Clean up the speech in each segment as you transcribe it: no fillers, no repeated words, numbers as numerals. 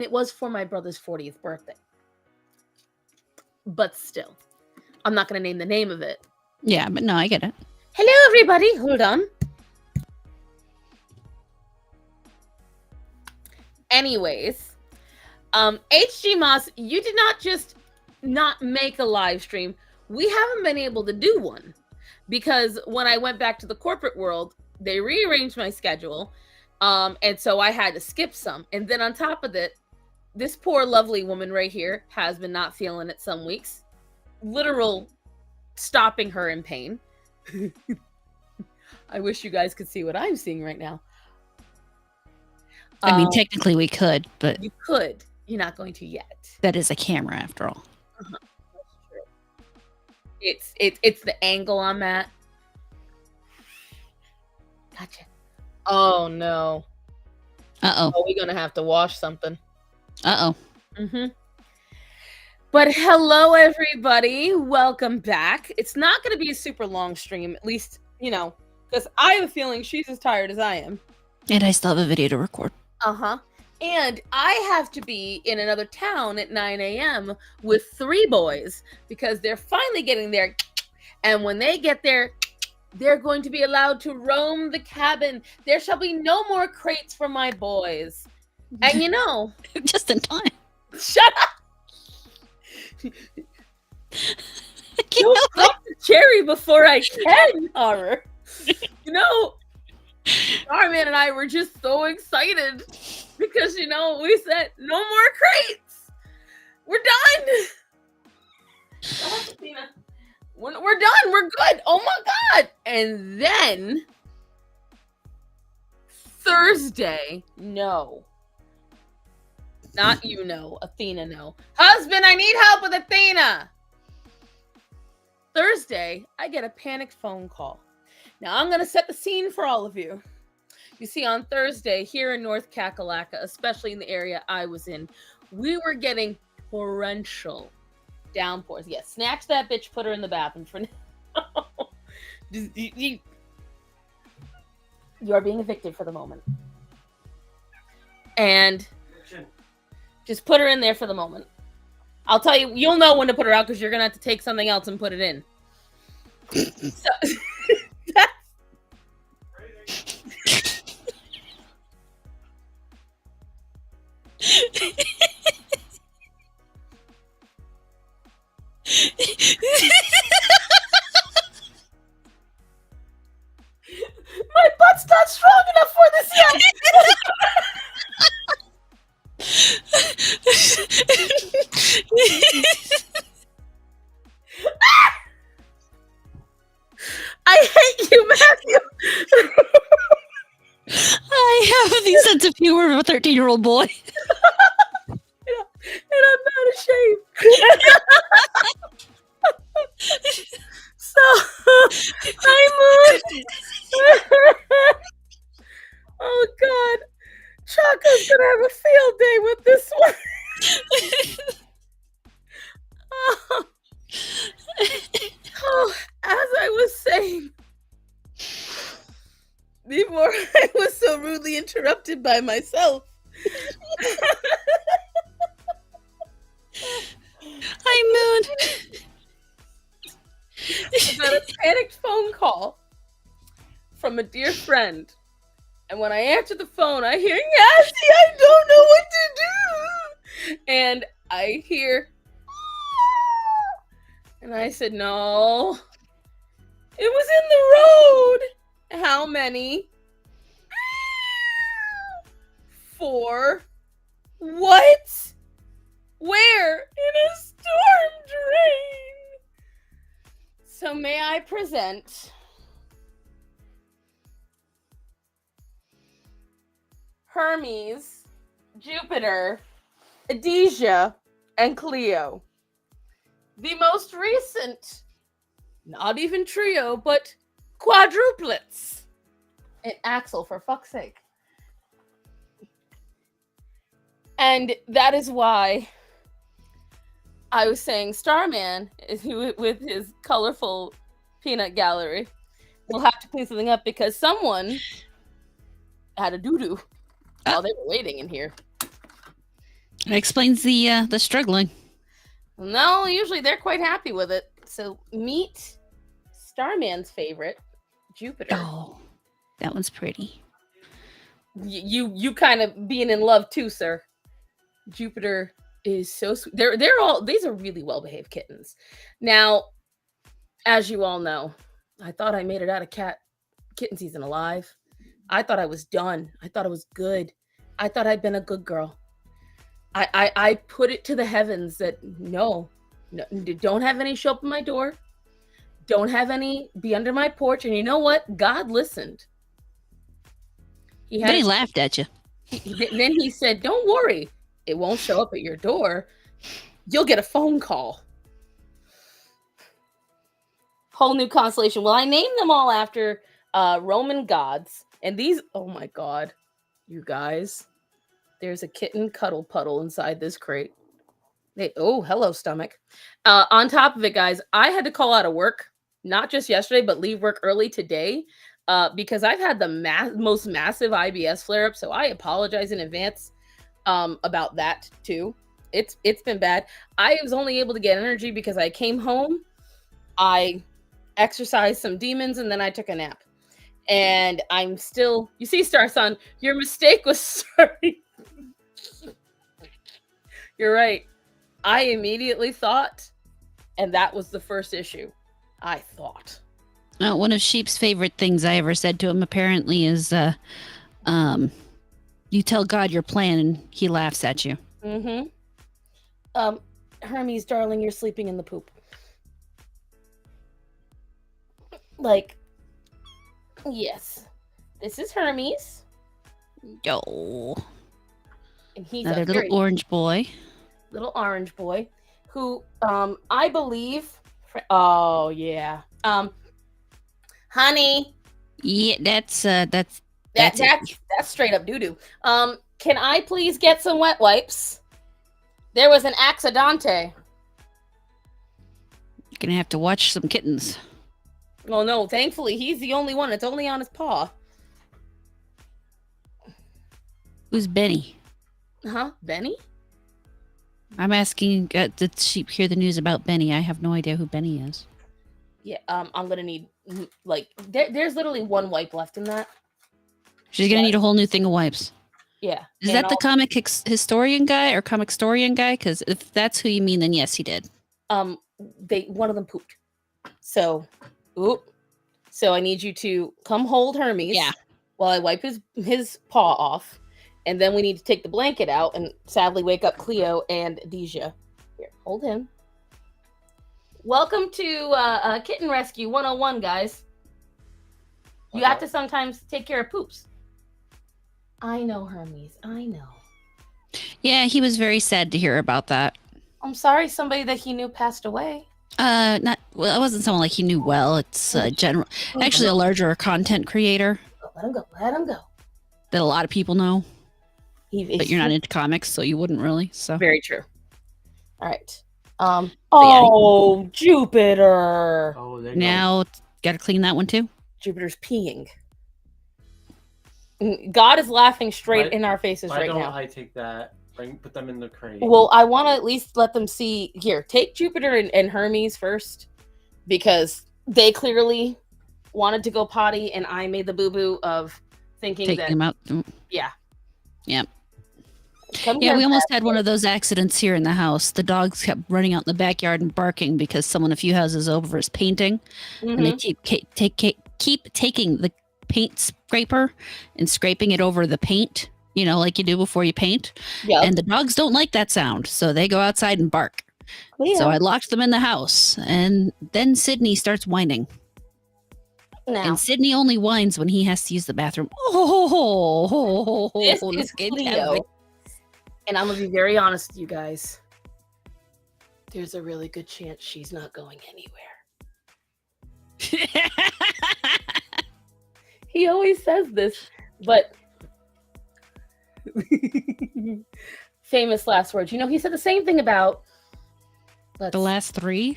It was for my brother's 40th birthday. But still, I'm not going to name the name of it. Yeah, but no, I get it. Hello, everybody. Hold on. Anyways, HG Moss, you did not just not make a live stream. We haven't been able to do one because when I went back to the corporate world, they rearranged my schedule. And so I had to skip some. And then on top of it, this poor lovely woman right here has been not feeling it some weeks. Literal stopping her in pain. I wish you guys could see what I'm seeing right now. I mean, technically we could, but... You could. You're not going to yet. That is a camera, after all. Uh-huh. That's true. It's the angle I'm at. Gotcha. Oh, no. Uh-oh. Oh, we're going to have to wash something. Uh-oh. Mm-hmm. But hello, everybody. Welcome back. It's not going to be a super long stream, at least, because I have a feeling she's as tired as I am. And I still have a video to record. Uh-huh. And I have to be in another town at 9 a.m. with 3 boys because they're finally getting there. And when they get there, they're going to be allowed to roam the cabin. There shall be no more crates for my boys. And just in time. Shut up! Don't pop the cherry before I can, Horror. Starman and I were just so excited because, we said, no more crates. We're done. We're done. We're good. Oh, my God. And then Thursday, no. Not Athena, no. Husband, I need help with Athena. Thursday, I get a panicked phone call. Now, I'm going to set the scene for all of you. You see, on Thursday, here in North Kakalaka, especially in the area I was in, we were getting torrential downpours. Yeah, snatch that bitch, put her in the bathroom for now. You are being evicted for the moment. And just put her in there for the moment. I'll tell you, you'll know when to put her out because you're going to have to take something else and put it in. So, my butt's not strong enough for this yet. I hate you, Matthew. I have the sense of humor of a 13-year-old boy. And I'm not ashamed. So, I moved. Oh, God. Chaka's going to have a field day with this one. Oh, as I was saying, before I was so rudely interrupted by myself. I mood. I got a panicked phone call from a dear friend. And when I answer the phone, I hear, Cassie, I don't know what to do. And I hear, and I said, no, it was in the road. How many? 4. What? Where? In a storm drain. So may I present Hermes, Jupiter, Adesia, and Cleo. The most recent, not even trio, but quadruplets. And Axel, for fuck's sake. And that is why I was saying Starman, with his colorful peanut gallery, will have to clean something up because someone had a doo-doo while they were waiting in here. That explains the struggling. No, usually they're quite happy with it. So meet Starman's favorite, Jupiter. Oh, that one's pretty. You kind of being in love too, sir. Jupiter is so sweet. These are really well behaved kittens. Now, as you all know, I thought I made it out of kitten season alive. I thought I was done. I thought I was good. I thought I'd been a good girl. I put it to the heavens that no, don't have any show up at my door. Don't have any be under my porch. And you know what? God listened. Then he laughed at you. Then he said, "Don't worry, it won't show up at your door. You'll get a phone call." Whole new constellation. Well, I named them all after Roman gods, and these. Oh my God, you guys! There's a kitten cuddle puddle inside this crate. Oh, hello, stomach. On top of it, guys, I had to call out of work, not just yesterday, but leave work early today because I've had the most massive IBS flare up. So I apologize in advance about that too. It's been bad. I was only able to get energy because I came home, I exercised some demons, and then I took a nap. And I'm still, you see, Star Sun, your mistake was sorry. You're right. I immediately thought, and that was the first issue. I thought. One of Sheep's favorite things I ever said to him apparently is, you tell God your plan and he laughs at you. Mm-hmm. Hermes, darling, you're sleeping in the poop. Like, yes. This is Hermes. Yo. And he's Another a little orange boy. Little orange boy who I believe oh yeah. Honey. Yeah, that's straight up doo-doo. Can I please get some wet wipes? There was an accidente. You're gonna have to watch some kittens. Oh no, thankfully he's the only one. It's only on his paw. Who's Benny? Huh? Benny? I'm asking, did Sheep hear the news about Benny? I have no idea who Benny is. Yeah, I'm gonna need, like, there's literally one wipe left in that. She's gonna need a whole new thing of wipes. Yeah. Is that the comic historian guy or comic historian guy? Because if that's who you mean, then yes, he did. One of them pooped. So I need you to come hold Hermes. Yeah. While I wipe his paw off. And then we need to take the blanket out and sadly wake up Cleo and Deja. Here, hold him. Welcome to Kitten Rescue 101, guys. You have to sometimes take care of poops. I know, Hermes. I know. Yeah, he was very sad to hear about that. I'm sorry somebody that he knew passed away. It wasn't someone like he knew well. It's actually a larger content creator. Let him go. That a lot of people know. But you're not into comics, so you wouldn't really. So very true. All right. Jupiter. Oh, now got to clean that one too. Jupiter's peeing. God is laughing straight in our faces right now. Why don't I take that? Put them in the crate. Well, I want to at least let them see. Here, take Jupiter and Hermes first, because they clearly wanted to go potty, and I made the boo-boo of thinking taking them out. Yeah. Yep. Yeah, we almost had one of those accidents here in the house. The dogs kept running out in the backyard and barking because someone a few houses over is painting, and they keep taking the paint scraper and scraping it over the paint, like you do before you paint. Yep. And the dogs don't like that sound, so they go outside and bark. Yeah. So I locked them in the house, and then Sydney starts whining. Now. And Sydney only whines when he has to use the bathroom. This is Cleo. And I'm going to be very honest with you guys. There's a really good chance she's not going anywhere. He always says this, but famous last words. He said the same thing about the last 3?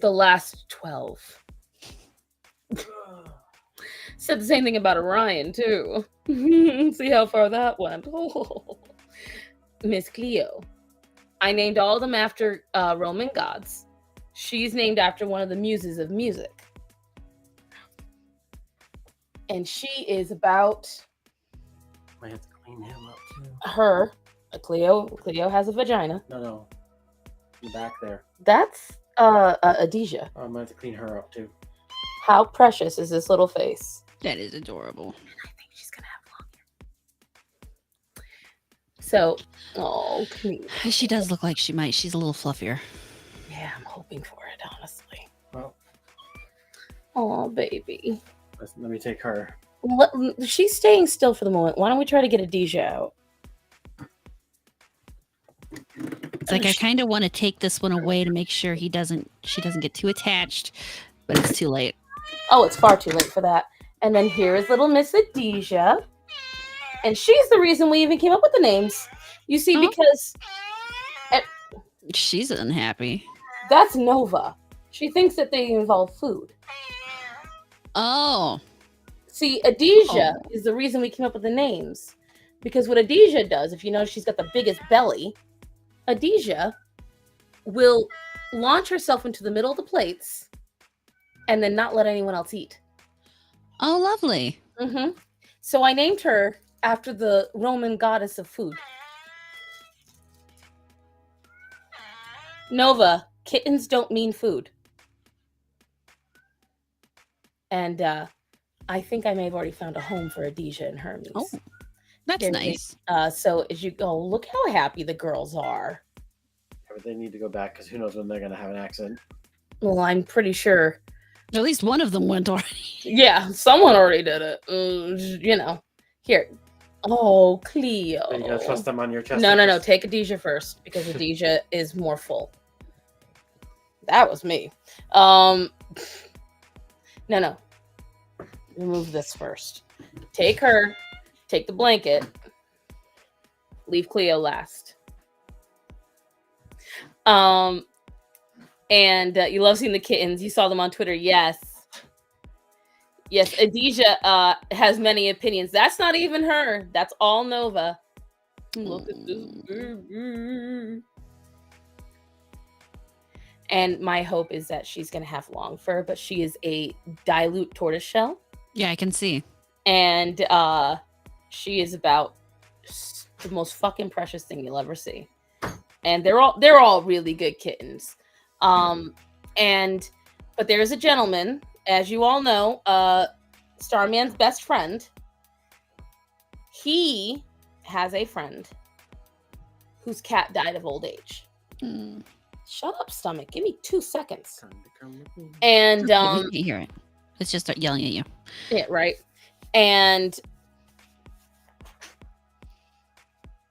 The last 12. Said the same thing about Orion, too. See how far that went. Oh. Miss Cleo. I named all of them after Roman gods. She's named after one of the muses of music. And she is about I have to clean him up too. her. Cleo has a vagina. No. In the back there. That's Adija. I might have to clean her up too. How precious is this little face? That is adorable. And I think she's gonna have long hair. So, oh, Cleo. She does look like she might. She's a little fluffier. Yeah, I'm hoping for it, honestly. Well, Oh, baby. let me take her. She's staying still for the moment. Why don't we try to get Adija out? It's like I kind of want to take this one away to make sure she doesn't get too attached, but it's too late. Oh, it's far too late for that. And then here is little Miss Adija. And she's the reason we even came up with the names. You see, because She's unhappy. that's Nova. She thinks that they involve food. Oh. See, Adija is the reason we came up with the names. Because what Adija does, if you notice she's got the biggest belly, Adija will launch herself into the middle of the plates and then not let anyone else eat. Oh, lovely. Mm-hmm. So I named her after the Roman goddess of food. Nova, kittens don't mean food. And I think I may have already found a home for Adija and Hermes. Oh, that's nice. So as you go, look how happy the girls are. Yeah, but they need to go back because who knows when they're going to have an accident. Well, I'm pretty sure. At least one of them went already. Yeah, someone already did it. You know. Here. Oh, Cleo. So you got to trust them on your chest. No. Take Adija first because Adija is more full. That was me. No. Remove this first. Take her. Take the blanket. Leave Cleo last. And you love seeing the kittens. You saw them on Twitter. Yes, Adija has many opinions. That's not even her. That's all Nova. Look at this baby. And my hope is that she's going to have long fur, but she is a dilute tortoiseshell. Yeah, I can see. And she is about the most fucking precious thing you'll ever see. And they're all really good kittens. But there's a gentleman, as you all know, Starman's best friend. He has a friend whose cat died of old age. Shut up, stomach. Give me 2 seconds. And You can't hear it. It's just start yelling at you. yeah, right. And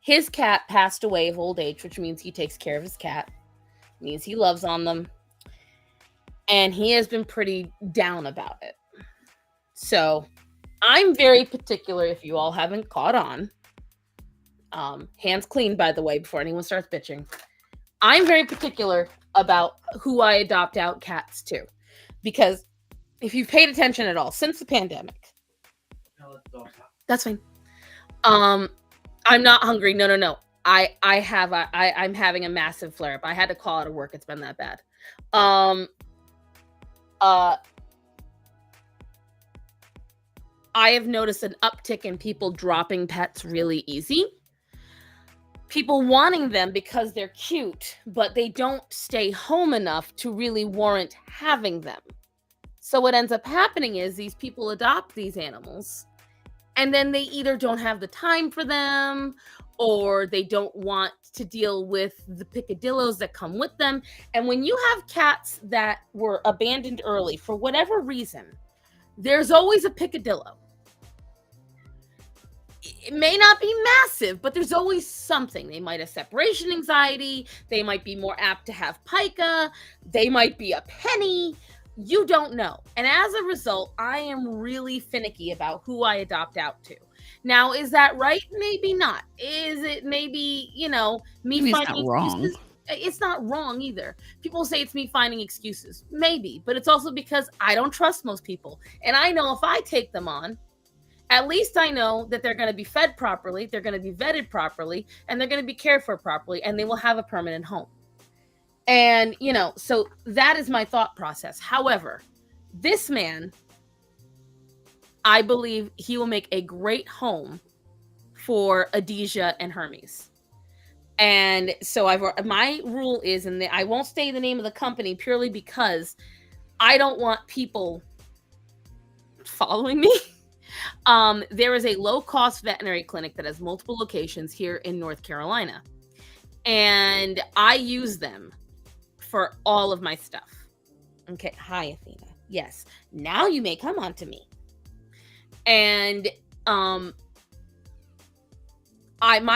his cat passed away of old age, which means he takes care of his cat. Means he loves on them. And he has been pretty down about it. So I'm very particular, if you all haven't caught on. Hands clean, by the way, before anyone starts bitching. I'm very particular about who I adopt out cats to. Because if you've paid attention at all since the pandemic. That's fine. I'm not hungry. No. I'm having a massive flare up. I had to call out of work. It's been that bad. I have noticed an uptick in people dropping pets really easy. People wanting them because they're cute, but they don't stay home enough to really warrant having them. So what ends up happening is these people adopt these animals, and then they either don't have the time for them, or they don't want to deal with the picadillos that come with them. And when you have cats that were abandoned early for whatever reason, there's always a picadillo. It may not be massive, but there's always something. They might have separation anxiety. They might be more apt to have pica. They might be a penny. You don't know. And as a result, I am really finicky about who I adopt out to. Now, is that right? Maybe not. Is it maybe, me finding it's not wrong. excuses? It's not wrong either. People say it's me finding excuses. Maybe, but it's also because I don't trust most people. And I know if I take them on, At least I know that they're going to be fed properly, they're going to be vetted properly, and they're going to be cared for properly, and they will have a permanent home. And, so that is my thought process. However, this man, I believe he will make a great home for Adesia and Hermes. And so my rule is, and I won't say the name of the company purely because I don't want people following me. There is a low-cost veterinary clinic that has multiple locations here in North Carolina. And I use them for all of my stuff. Okay. Hi, Athena. Yes. Now you may come on to me. And my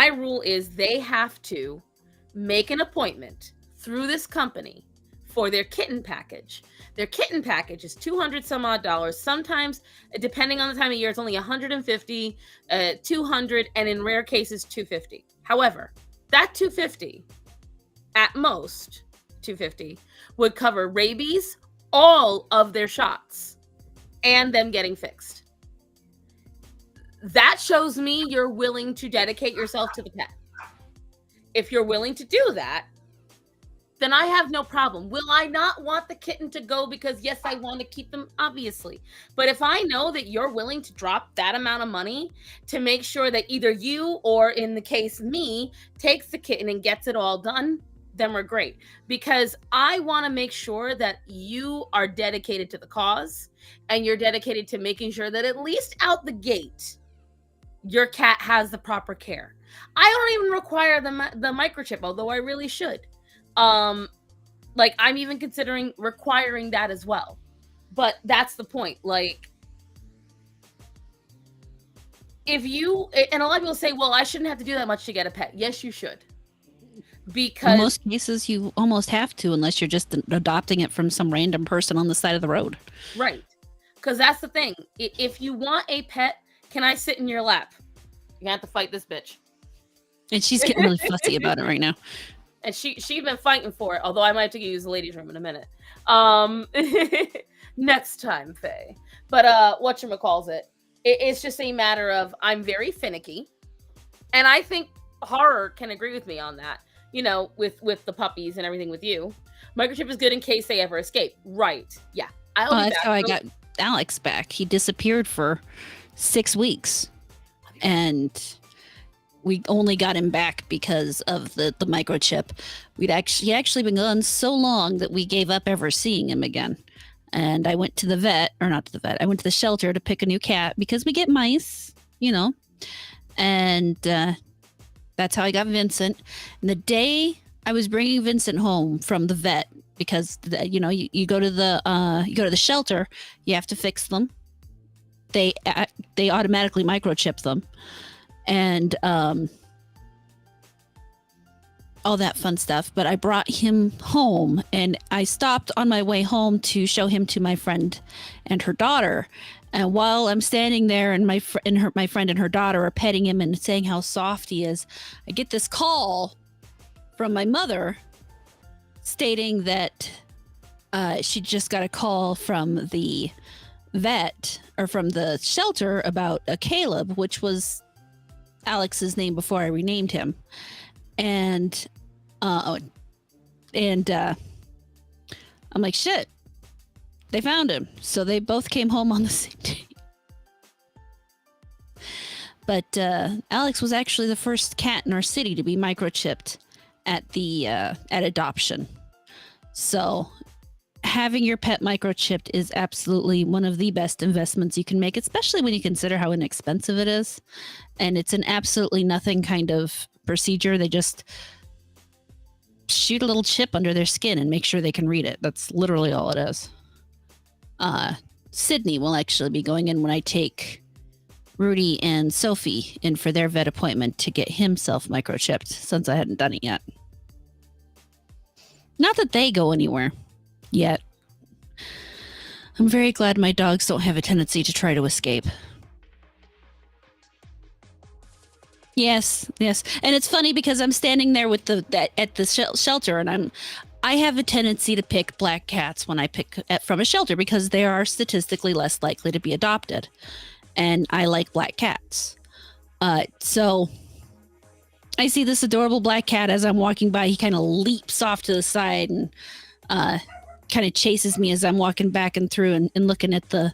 rule is they have to make an appointment through this company for their kitten package. Their kitten package is $200 some odd. Sometimes, depending on the time of year, it's only $150, $200, and in rare cases, $250. However, that $250, at most $250, would cover rabies, all of their shots, and them getting fixed. That shows me you're willing to dedicate yourself to the pet. If you're willing to do that, then I have no problem. Will I not want the kitten to go because, yes, I want to keep them? Obviously. But if I know that you're willing to drop that amount of money to make sure that either you or, in the case, me, takes the kitten and gets it all done, then we're great. Because I want to make sure that you are dedicated to the cause and you're dedicated to making sure that at least out the gate, your cat has the proper care. I don't even require the microchip, although I really should. I'm even considering requiring that as well. But that's the point. If you, and a lot of people say, well, I shouldn't have to do that much to get a pet. Yes, you should. Because in most cases, you almost have to, unless you're just adopting it from some random person on the side of the road. Right. Because that's the thing. If you want a pet, can I sit in your lap? You have to fight this bitch. And she's getting really fussy about it right now. And she's been fighting for it, although I might have to use the ladies' room in a minute. Next time, Faye. But whatchamacallit, it's just a matter of I'm very finicky. And I think Horror can agree with me on that. With the puppies and everything with you. Microchip is good in case they ever escape. Right. Yeah. That's how I got Alex back. He disappeared for 6 weeks. And we only got him back because of the microchip. He actually been gone so long that we gave up ever seeing him again. And I went to the vet, or not to the vet, I went to the shelter to pick a new cat because we get mice, and that's how I got Vincent. And the day I was bringing Vincent home from the vet, because you go to the shelter, you have to fix them. They automatically microchip them, and all that fun stuff. But I brought him home, and I stopped on my way home to show him to my friend and her daughter. And while I'm standing there, and my friend and her daughter are petting him and saying how soft he is, I get this call from my mother stating that she just got a call from the vet, or from the shelter, about a Caleb, which was Alex's name before I renamed him. And I'm like, shit, they found him. So they both came home on the same day. But Alex was actually the first cat in our city to be microchipped at adoption. So having your pet microchipped is absolutely one of the best investments you can make, especially when you consider how inexpensive it is. And it's an absolutely nothing kind of procedure. They just shoot a little chip under their skin and make sure they can read it. That's literally all it is. Sydney will actually be going in when I take Rudy and Sophie in for their vet appointment to get himself microchipped, since I hadn't done it yet. Not that they go anywhere yet. I'm very glad my dogs don't have a tendency to try to escape. Yes. And it's funny because I'm standing there with at the shelter, and I have a tendency to pick black cats when I pick from a shelter because they are statistically less likely to be adopted. and I like black cats. So I see this adorable black cat as I'm walking by. He kind of leaps off to the side and kind of chases me as I'm walking back and through and looking at the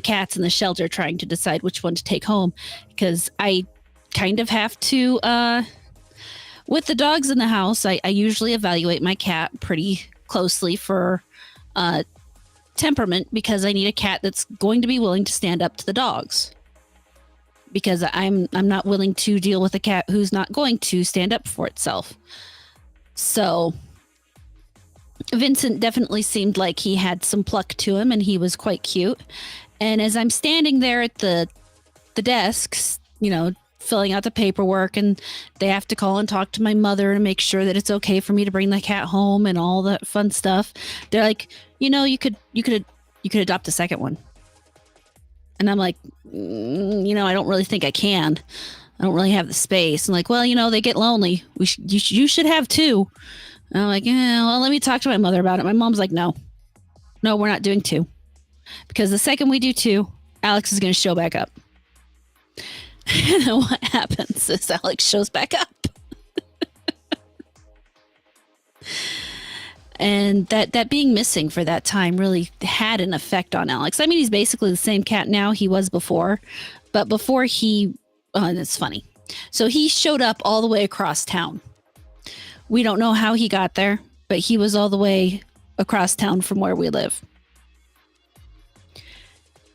cats in the shelter, trying to decide which one to take home, because I kind of have to. With the dogs in the house, I usually evaluate my cat pretty closely for temperament, because I need a cat that's going to be willing to stand up to the dogs. Because I'm not willing to deal with a cat who's not going to stand up for itself. So Vincent definitely seemed like he had some pluck to him, and he was quite cute. And as I'm standing there at the desks, filling out the paperwork, and they have to call and talk to my mother to make sure that it's okay for me to bring the cat home and all that fun stuff. They're like, you could adopt a second one. And I'm like, I don't really think I can. I don't really have the space. I'm like, well, they get lonely. You should have two. And I'm like, well, let me talk to my mother about it. My mom's like, no, we're not doing two. Because the second we do two, Alex is going to show back up. And then what happens is Alex shows back up. And that being missing for that time really had an effect on Alex. I mean, he's basically the same cat now he was before. But before it's funny. So he showed up all the way across town. We don't know how he got there, but he was all the way across town from where we live.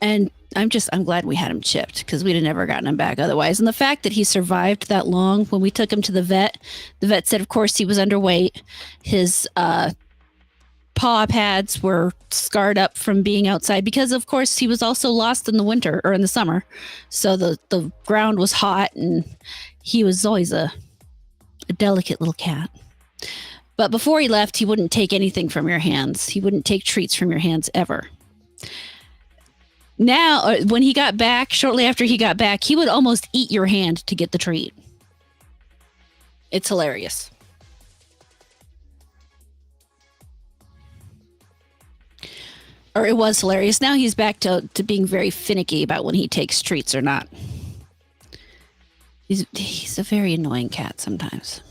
And I'm glad we had him chipped, because we'd have never gotten him back otherwise. And the fact that he survived that long, when we took him to the vet said, of course, he was underweight. His paw pads were scarred up from being outside, because, of course, he was also lost in the winter or in the summer. So the ground was hot, and he was always a delicate little cat. But before he left, he wouldn't take anything from your hands. He wouldn't take treats from your hands ever. Now, when he got back, shortly after he got back, he would almost eat your hand to get the treat. It's hilarious. Or it was hilarious. Now he's back to being very finicky about when he takes treats or not. He's a very annoying cat sometimes.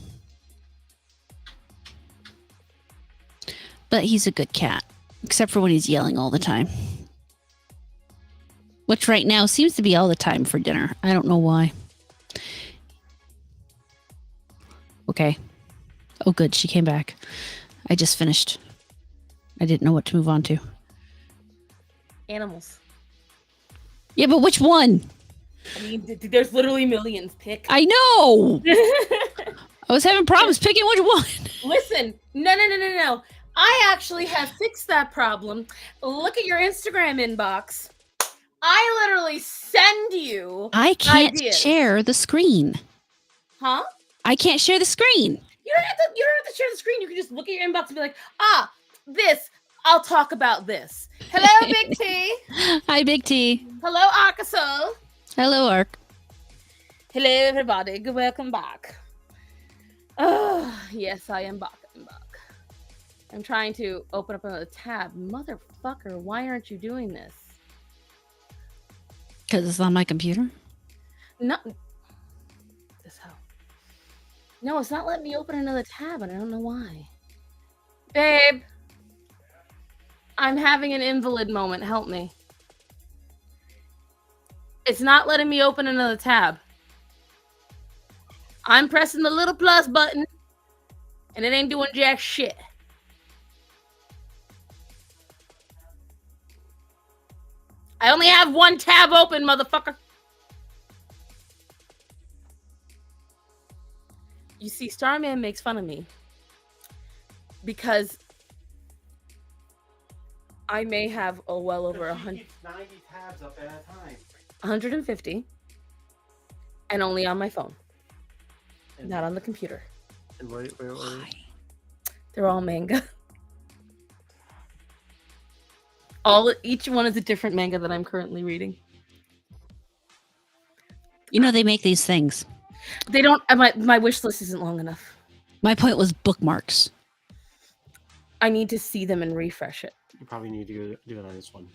But he's a good cat, except for when he's yelling all the time. Which right now seems to be all the time for dinner. I don't know why. Okay. Oh, good. She came back. I just finished. I didn't know what to move on to. Animals. Yeah, but which one? I mean, there's literally millions. Pick. I know! I was having problems picking which one. Listen. No. I actually have fixed that problem. Look at your Instagram inbox. I literally send you I can't ideas. Share the screen. Huh? I can't share the screen. You don't have to share the screen. You can just look at your inbox and be like, this. I'll talk about this. Hello, Big T. Hi, Big T. Hello, Arkaso. Hello, Ark. Hello, everybody. Welcome back. Oh, yes, I am back. I'm trying to open up another tab. Motherfucker, why aren't you doing this? Because it's on my computer? No. This hell. No, it's not letting me open another tab, and I don't know why. Babe. I'm having an invalid moment. Help me. It's not letting me open another tab. I'm pressing the little plus button, and it ain't doing jack shit. I only have one tab open, motherfucker. You see, Starman makes fun of me because I may have well over 100. 90 tabs up at a time. 150, and only on my phone, not on the computer. And wait. They're all manga. Each one is a different manga that I'm currently reading. They make these things. They don't. My wish list isn't long enough. My point was bookmarks. I need to see them and refresh it. You probably need to do it on this one.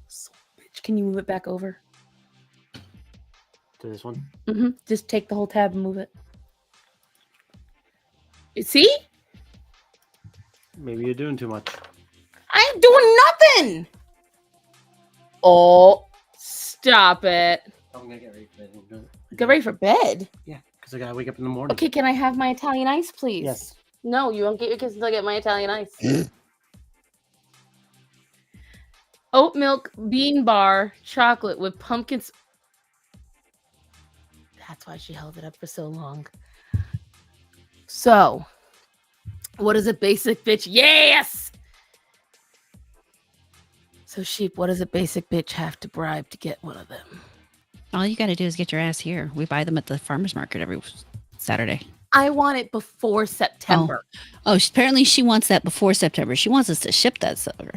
So, bitch, can you move it back over? To this one? Mm-hmm. Just take the whole tab and move it. You see? Maybe you're doing too much. I ain't doing nothing! Oh, stop it. I'm gonna get ready for bed. Get ready for bed? Yeah, because I gotta wake up in the morning. Okay, can I have my Italian ice, please? Yes. No, you won't get your kiss until I get my Italian ice. Oat milk bean bar chocolate with pumpkins. That's why she held it up for so long. So, what is a basic bitch? Yes! So, Sheep, what does a basic bitch have to bribe to get one of them? All you got to do is get your ass here. We buy them at the farmer's market every Saturday. I want it before September. Oh, apparently she wants that before September. She wants us to ship that silver.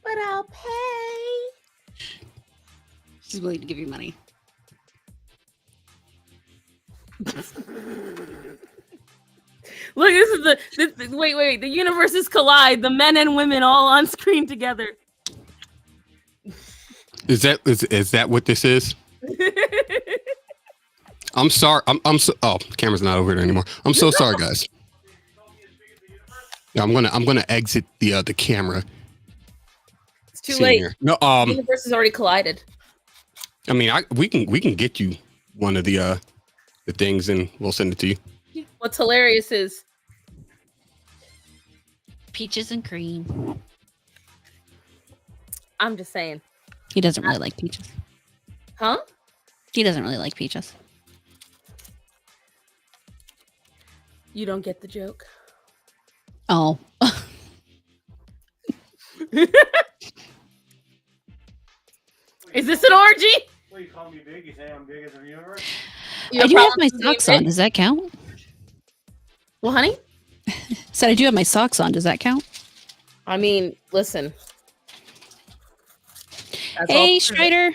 But I'll pay. She's willing to give you money. Look, this is wait. The universes collide. The men and women all on screen together. Is that what this is? I'm sorry. I'm so. Oh, the camera's not over there anymore. I'm so sorry, guys. Yeah, I'm gonna exit the camera. It's too late. Here. No, the universe has already collided. I mean, we can get you one of the things and we'll send it to you. What's hilarious is peaches and cream. I'm just saying. He doesn't really like peaches. Huh? He doesn't really like peaches. You don't get the joke. Oh. Is this an orgy? Well, you call me big. You say I'm bigger than the universe. I do have my socks on. Does that count? Well, honey? Said I do have my socks on. Does that count? I mean, listen. That's hey, Strider.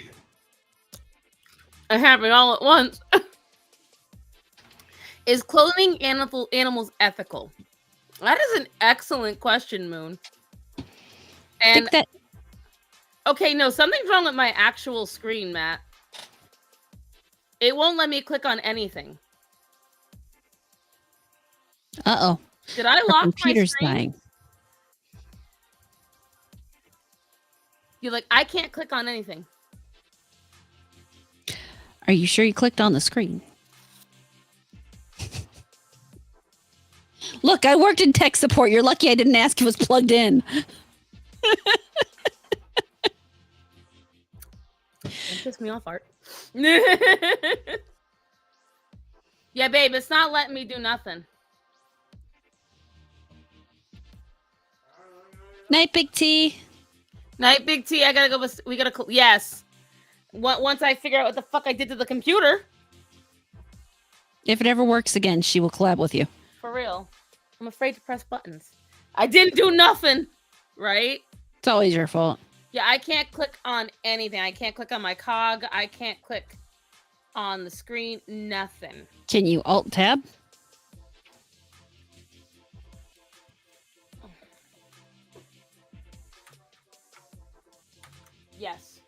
It happened all at once. Is clothing animals ethical? That is an excellent question, Moon. And okay, no, something's wrong with my actual screen, Matt. It won't let me click on anything. Uh-oh. Did I lock computer's my screen? dying. You're like, I can't click on anything. Are you sure you clicked on the screen? Look, I worked in tech support. You're lucky I didn't ask if it was plugged in. Don't piss me off, Art. Yeah, babe, it's not letting me do nothing. Night, Big T. Night, Big T. I gotta go. We gotta. Yes. Once I figure out what the fuck I did to the computer. If it ever works again, she will collab with you. For real. I'm afraid to press buttons. I didn't do nothing. Right? It's always your fault. Yeah, I can't click on anything. I can't click on my cog. I can't click on the screen. Nothing. Can you Alt-Tab? Yes.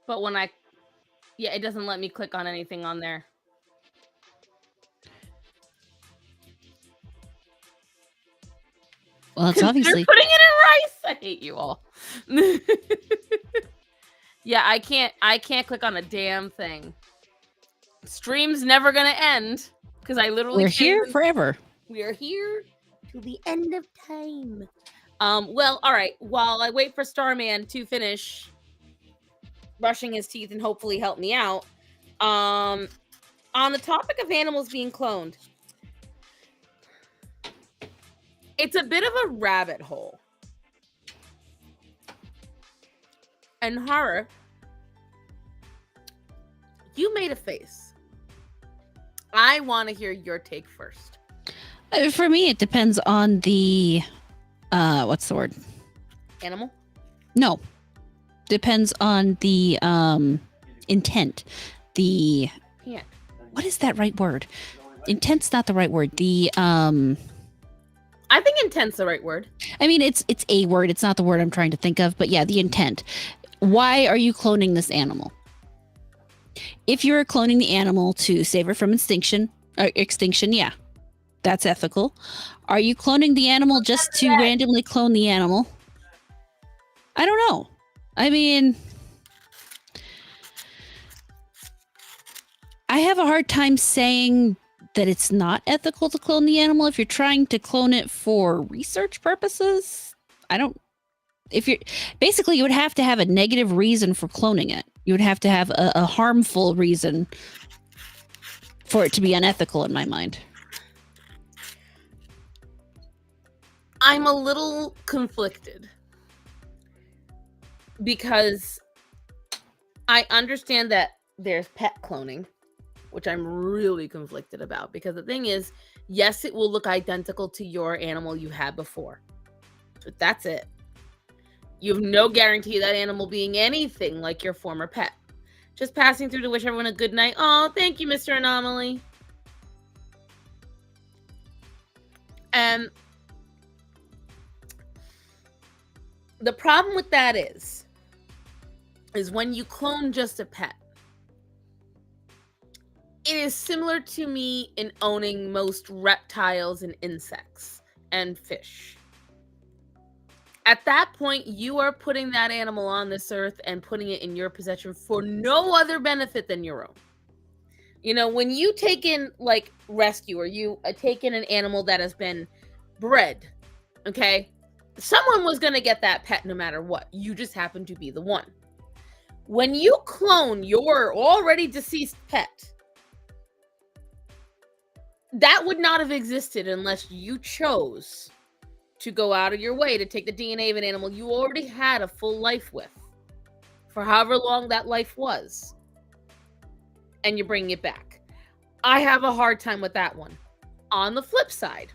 But when it doesn't let me click on anything on there. Well, it's obviously putting it in rice. I hate you all. Yeah, I can't click on a damn thing. Stream's never gonna end because I literally we're here forever. We are here to the end of time. Well, all right. While I wait for Starman to finish brushing his teeth and hopefully help me out, on the topic of animals being cloned, it's a bit of a rabbit hole. And Horror, you made a face. I want to hear your take first. For me, it depends on the what's the word? Animal? No. Depends on the intent. The Yeah. what is that right word? Intent's not the right word. The I think intent's the right word. I mean, it's a word. It's not the word I'm trying to think of, but yeah, the intent. Why are you cloning this animal? If you're cloning the animal to save it from extinction, yeah, that's ethical. Are you cloning the animal just to randomly clone the animal? I don't know. I mean, I have a hard time saying that it's not ethical to clone the animal if you're trying to clone it for research purposes. Basically, you would have to have a negative reason for cloning it. You would have to have a harmful reason for it to be unethical in my mind. I'm a little conflicted because I understand that there's pet cloning, which I'm really conflicted about, because the thing is, yes, it will look identical to your animal you had before, but that's it. You have no guarantee of that animal being anything like your former pet. Just passing through to wish everyone a good night. Oh, thank you, Mr. Anomaly. And the problem with that is when you clone just a pet, it is similar to me in owning most reptiles and insects and fish. At that point, you are putting that animal on this earth and putting it in your possession for no other benefit than your own. You know, when you take in, like, rescue, or you take in an animal that has been bred, okay? Someone was going to get that pet no matter what. You just happen to be the one. When you clone your already deceased pet, that would not have existed unless you chose to go out of your way to take the DNA of an animal you already had a full life with, for however long that life was, and you're bringing it back. I have a hard time with that one. On the flip side,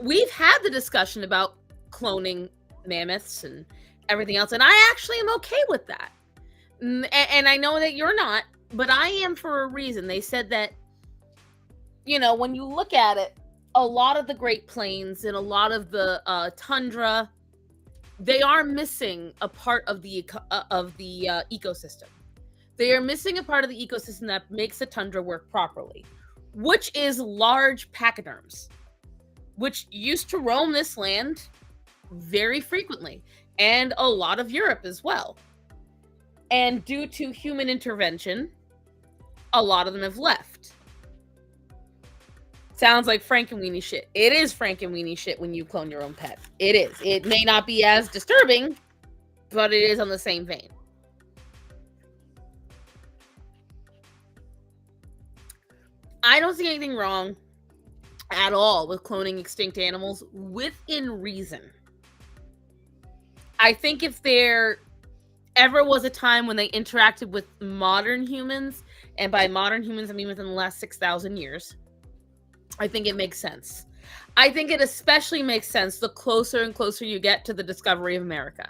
we've had the discussion about cloning mammoths and everything else, and I actually am okay with that. And I know that you're not, but I am for a reason. They said that, you know, when you look at it, a lot of the Great Plains and a lot of the tundra, they are missing a part of the ecosystem. They are missing a part of the ecosystem that makes the tundra work properly, which is large pachyderms, which used to roam this land very frequently, and a lot of Europe as well. And due to human intervention, a lot of them have left. Sounds like Frankenweenie shit. It is Frankenweenie shit when you clone your own pet. It is. It may not be as disturbing, but it is on the same vein. I don't see anything wrong at all with cloning extinct animals within reason. I think if there ever was a time when they interacted with modern humans, and by modern humans, I mean within the last 6,000 years, I think it makes sense. I think it especially makes sense the closer and closer you get to the discovery of America.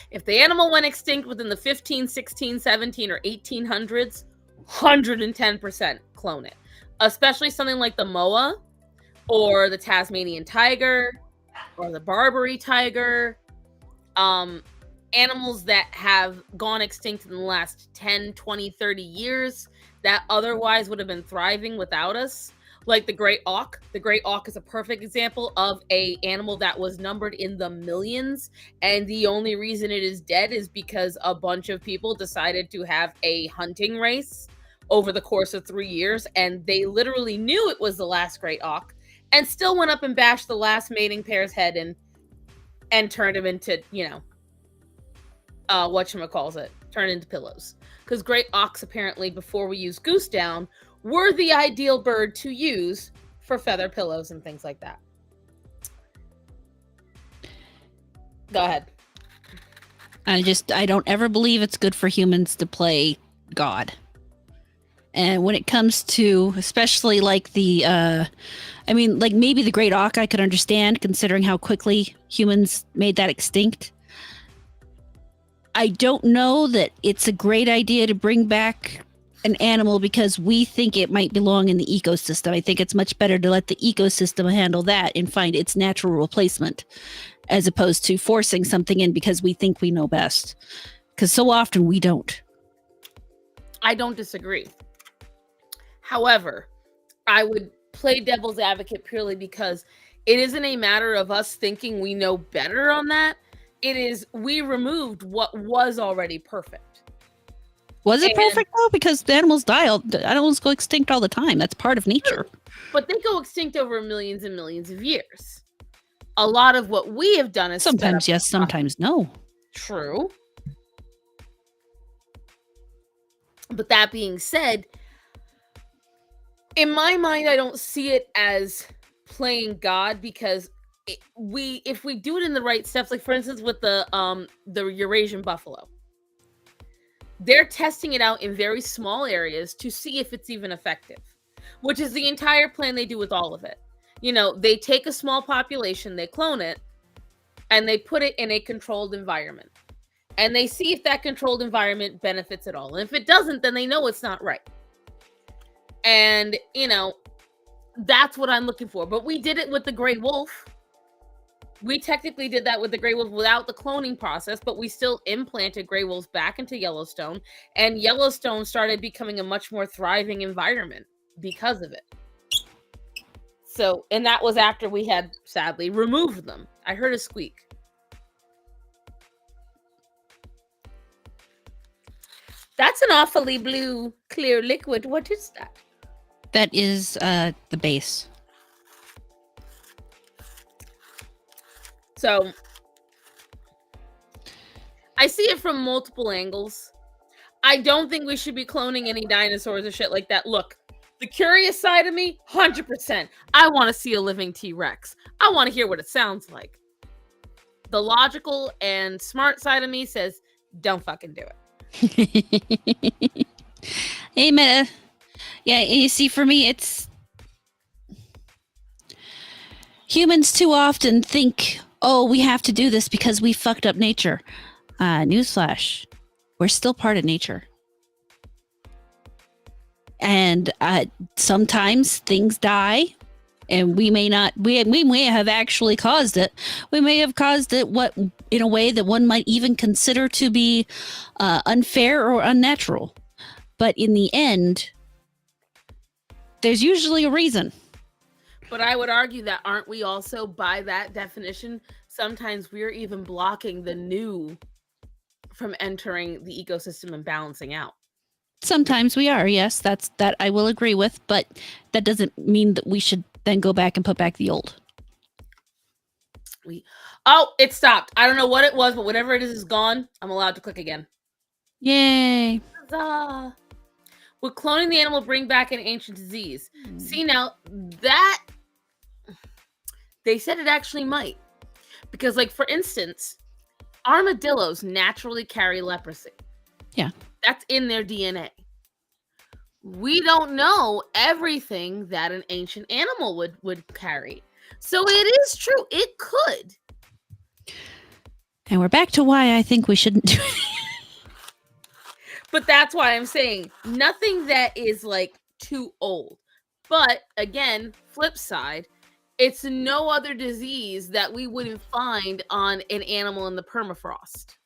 If the animal went extinct within the 15, 16, 17, or 1800s, 110% clone it. Especially something like the moa, or the Tasmanian tiger, or the Barbary tiger. Animals that have gone extinct in the last 10, 20, 30 years that otherwise would have been thriving without us. Like the great auk. The great auk is a perfect example of an animal that was numbered in the millions, and the only reason it is dead is because a bunch of people decided to have a hunting race over the course of 3 years, and they literally knew it was the last great auk, and still went up and bashed the last mating pair's head and turned him into, you know, whatchamacallit, turned into pillows. Because great auks, apparently, before we used goose down, were the ideal bird to use for feather pillows and things like that. Go ahead. I don't ever believe it's good for humans to play God. And when it comes to, especially like like maybe the great auk I could understand, considering how quickly humans made that extinct. I don't know that it's a great idea to bring back an animal because we think it might belong in the ecosystem. I think it's much better to let the ecosystem handle that and find its natural replacement, as opposed to forcing something in because we think we know best. Because so often we don't. I don't disagree. However, I would play devil's advocate purely because it isn't a matter of us thinking we know better on that. It is we removed what was already perfect. Was it perfect though? Because the animals die. Animals go extinct all the time. That's part of nature. But they go extinct over millions and millions of years. A lot of what we have done is sometimes yes, sometimes no. True. But that being said, in my mind, I don't see it as playing God because if we do it in the right steps, like for instance with the Eurasian buffalo, they're testing it out in very small areas to see if it's even effective, which is the entire plan they do with all of it. You know, they take a small population, they clone it, and they put it in a controlled environment. And they see if that controlled environment benefits at all. And if it doesn't, then they know it's not right. And, you know, that's what I'm looking for. But we did it with the gray wolf. We technically did that with the gray wolf without the cloning process, but we still implanted gray wolves back into Yellowstone. And Yellowstone started becoming a much more thriving environment because of it. So, and that was after we had sadly removed them. I heard a squeak. That's an awfully blue, clear liquid. What is that? That is the base. So, I see it from multiple angles. I don't think we should be cloning any dinosaurs or shit like that. Look, the curious side of me, 100%. I want to see a living T-Rex. I want to hear what it sounds like. The logical and smart side of me says, don't fucking do it. Amen. Yeah, you see, for me, it's humans too often think, oh, we have to do this because we fucked up nature. Newsflash, we're still part of nature. And sometimes things die, and we may have actually caused it. We may have caused it in a way that one might even consider to be unfair or unnatural. But in the end, there's usually a reason. But I would argue that aren't we also, by that definition, sometimes we're even blocking the new from entering the ecosystem and balancing out. Sometimes we are, yes, that I will agree with, but that doesn't mean that we should then go back and put back the old. It stopped. I don't know what it was, but whatever it is gone. I'm allowed to click again. Yay. Huzzah. Would cloning the animal bring back an ancient disease? See, now that they said it actually might. Because, like, for instance, armadillos naturally carry leprosy. Yeah. That's in their DNA. We don't know everything that an ancient animal would carry. So it is true. It could. And we're back to why I think we shouldn't do it. But that's why I'm saying nothing that is like too old. But again, flip side, it's no other disease that we wouldn't find on an animal in the permafrost.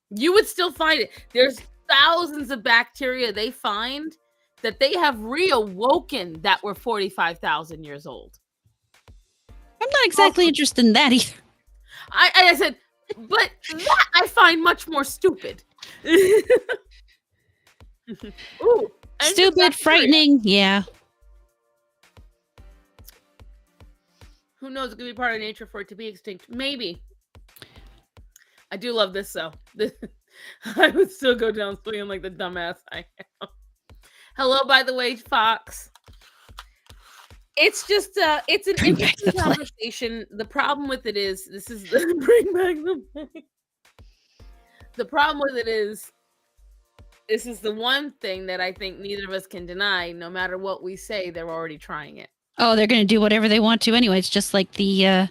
You would still find it. There's thousands of bacteria they find that they have reawoken that were 45,000 years old. I'm not exactly interested in that either. I said, but that I find much more stupid. Ooh, stupid, frightening, yeah. Who knows? It could be part of nature for it to be extinct. Maybe. I do love this, though. I would still go down swinging like the dumbass I am. Hello, by the way, Fox. It's just, it's an interesting conversation. The problem with it is, this is the bring back the play. The problem with it is, This is the one thing that I think neither of us can deny. No matter what we say, they're already trying it. Oh, they're going to do whatever they want to anyway. It's just like the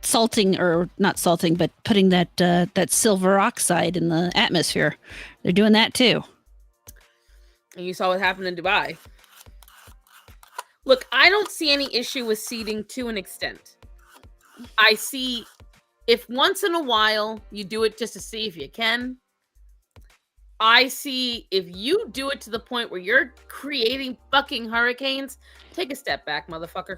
salting, or not salting, but putting that silver oxide in the atmosphere. They're doing that too. And you saw what happened in Dubai. Look, I don't see any issue with seeding to an extent. I see if once in a while you do it just to see if you can. I see if you do it to the point where you're creating fucking hurricanes, take a step back, motherfucker.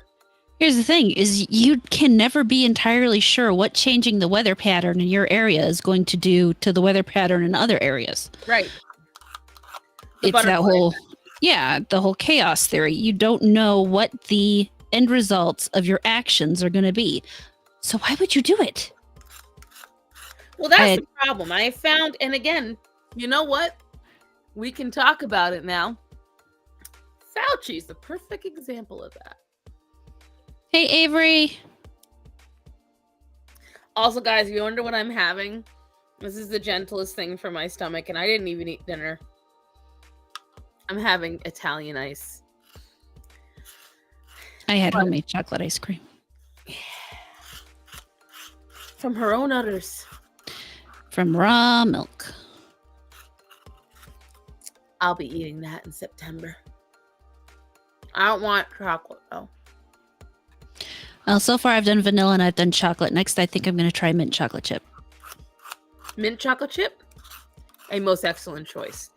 Here's the thing, is you can never be entirely sure what changing the weather pattern in your area is going to do to the weather pattern in other areas. Right. It's that whole, the whole chaos theory. You don't know what the end results of your actions are going to be. So why would you do it? Well, that's the problem. I found, and again, you know what? We can talk about it now. Fauci's the perfect example of that. Hey, Avery. Also, guys, if you wonder what I'm having, this is the gentlest thing for my stomach, and I didn't even eat dinner. I'm having Italian ice. I had homemade chocolate ice cream. Yeah. From her own udders. From raw milk. I'll be eating that in September. I don't want chocolate, though. Well, so far I've done vanilla and I've done chocolate. Next, I think I'm going to try mint chocolate chip. Mint chocolate chip? A most excellent choice.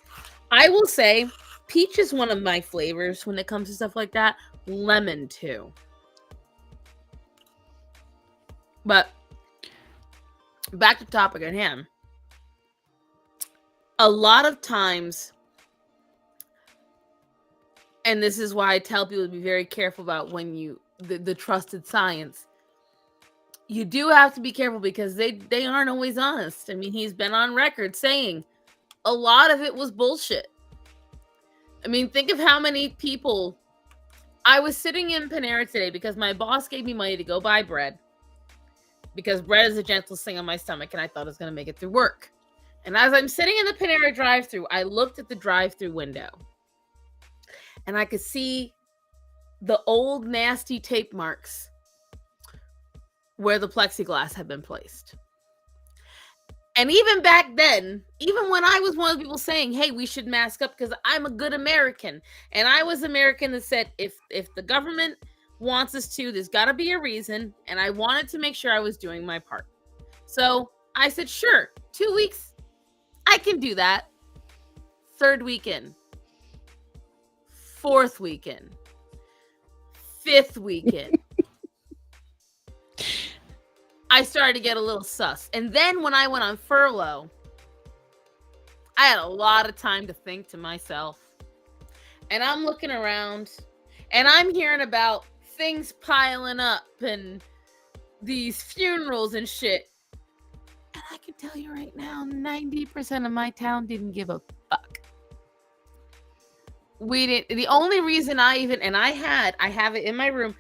I will say, peach is one of my flavors when it comes to stuff like that. Lemon, too. But, back to topic at hand. A lot of times, and this is why I tell people to be very careful about when you the trusted science. You do have to be careful because they aren't always honest. I mean, he's been on record saying a lot of it was bullshit. I mean, think of how many people. I was sitting in Panera today because my boss gave me money to go buy bread because bread is the gentlest thing on my stomach, and I thought I was going to make it through work. And as I'm sitting in the Panera drive-thru, I looked at the drive-thru window, and I could see the old nasty tape marks where the plexiglass had been placed. And even back then, even when I was one of the people saying, hey, we should mask up because I'm a good American. And I was American that said, if the government wants us to, there's got to be a reason. And I wanted to make sure I was doing my part. So I said, sure, 2 weeks, I can do that. 3rd weekend. 4th weekend. 5th weekend. I started to get a little sus. And then when I went on furlough, I had a lot of time to think to myself. And I'm looking around and I'm hearing about things piling up and these funerals and shit. And I can tell you right now, 90% of my town didn't give a fuck. We didn't. The only reason I have it in my room.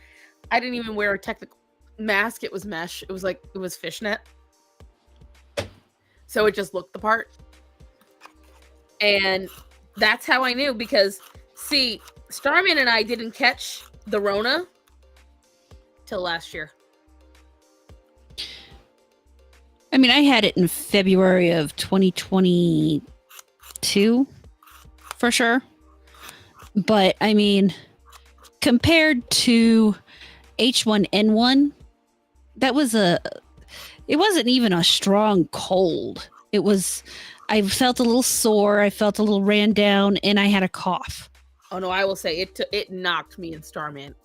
I didn't even wear a technical mask. It was mesh. It was fishnet. So it just looked the part. And that's how I knew, because see, Starman and I didn't catch the Rona till last year. I mean, I had it in February of 2022 for sure. But I mean, compared to H1N1, it wasn't even a strong cold. I felt a little sore, I felt a little ran down, and I had a cough. Oh no, I will say it knocked me and Starman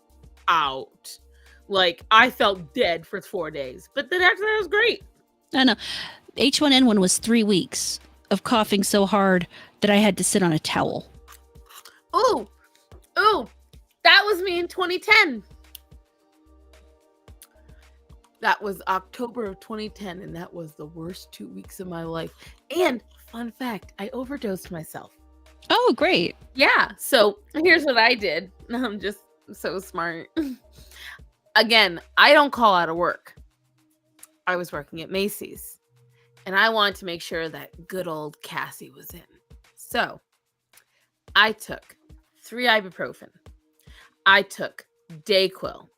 out. Like, I felt dead for 4 days, but then after that, it was great. I know. H1N1 was 3 weeks of coughing so hard that I had to sit on a towel. Ooh, that was me in 2010. That was October of 2010, and that was the worst 2 weeks of my life. And fun fact, I overdosed myself. Oh, great. Yeah, so here's what I did. I'm just so smart. Again, I don't call out of work. I was working at Macy's. And I wanted to make sure that good old Cassie was in. So I took 3 ibuprofen. I took Dayquil.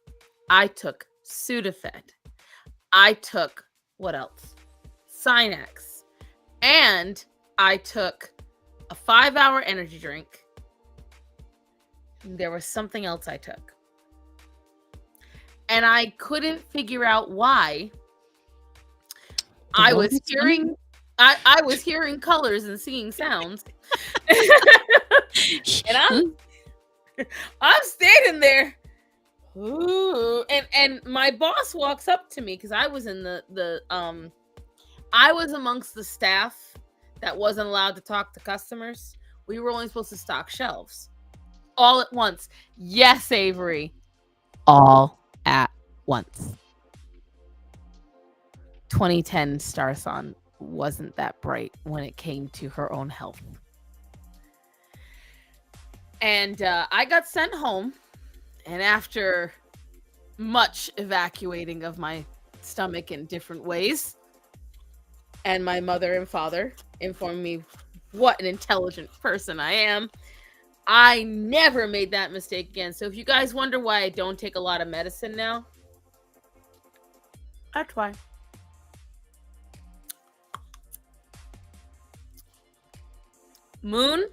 I took Sudafed. I took, what else? Sinex. And I took a 5-hour energy drink. There was something else I took. And I couldn't figure out why. I was hearing colors and seeing sounds. And I'm standing there. Ooh, and my boss walks up to me because I was in I was amongst the staff that wasn't allowed to talk to customers. We were only supposed to stock shelves all at once. Yes, Avery, all at once. 2010 Starson wasn't that bright when it came to her own health. And I got sent home. And after much evacuating of my stomach in different ways, and my mother and father informed me what an intelligent person I am, I never made that mistake again. So if you guys wonder why I don't take a lot of medicine now, that's why. Moon,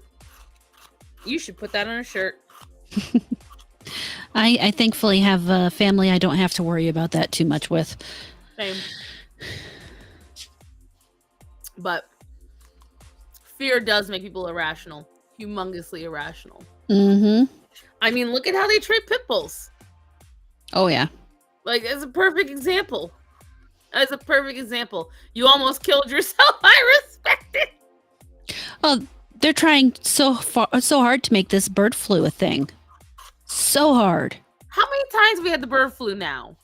you should put that on a shirt. I thankfully have a family I don't have to worry about that too much with. Same. But fear does make people irrational. Humongously irrational. Mm-hmm. I mean, look at how they treat pit bulls. Oh, yeah. Like, it's a perfect example. That's a perfect example. You almost killed yourself. I respect it. Oh, they're trying so hard to make this bird flu a thing. So hard. How many times have we had the bird flu now?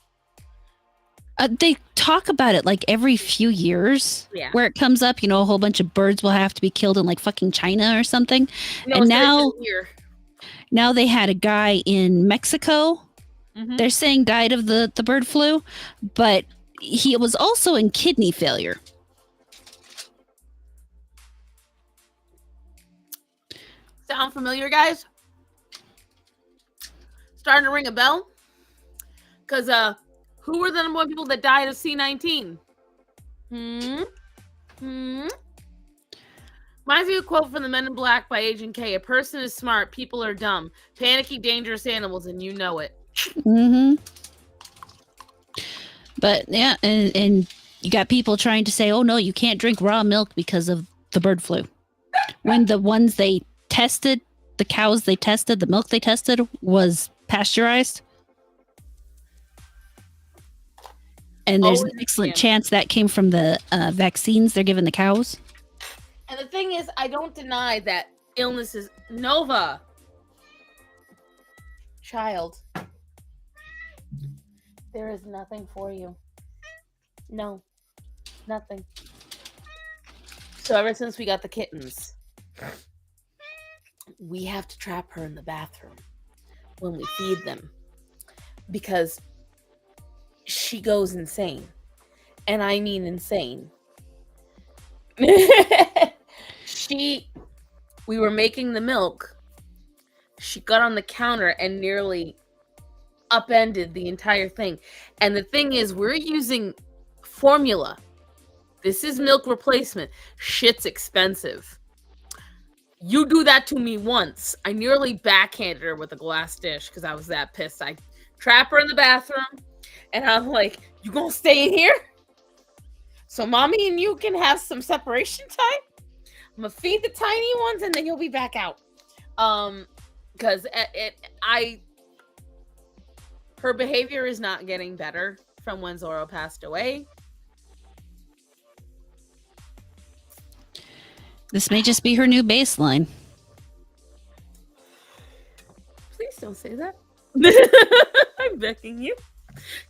They talk about it like every few years, where it comes up. A whole bunch of birds will have to be killed in like fucking China or something. No, and now they had a guy in Mexico. Mm-hmm. They're saying died of the bird flu, but he was also in kidney failure. Sound familiar, guys? Starting to ring a bell? Because who were the number 1 people that died of C-19? Reminds me of a quote from The Men in Black by Agent K. A person is smart, people are dumb. Panicky, dangerous animals, and you know it. Mm-hmm. But yeah, and you got people trying to say, oh no, you can't drink raw milk because of the bird flu. When the ones they tested, the cows they tested, the milk they tested was pasteurized. And there's an excellent chance that came from the vaccines they're giving the cows. And the thing is, I don't deny that illnesses... Nova! Child. There is nothing for you. No. Nothing. So ever since we got the kittens, we have to trap her in the bathroom when we feed them. Because she goes insane. And I mean insane. We were making the milk. She got on the counter and nearly upended the entire thing. And the thing is, we're using formula. This is milk replacement. Shit's expensive. You do that to me once. I nearly backhanded her with a glass dish because I was that pissed. I trap her in the bathroom and I'm like, you gonna stay in here? So mommy and you can have some separation time? I'm gonna feed the tiny ones and then you'll be back out. Because her behavior is not getting better from when Zorro passed away. This may just be her new baseline. Please don't say that. I'm begging you.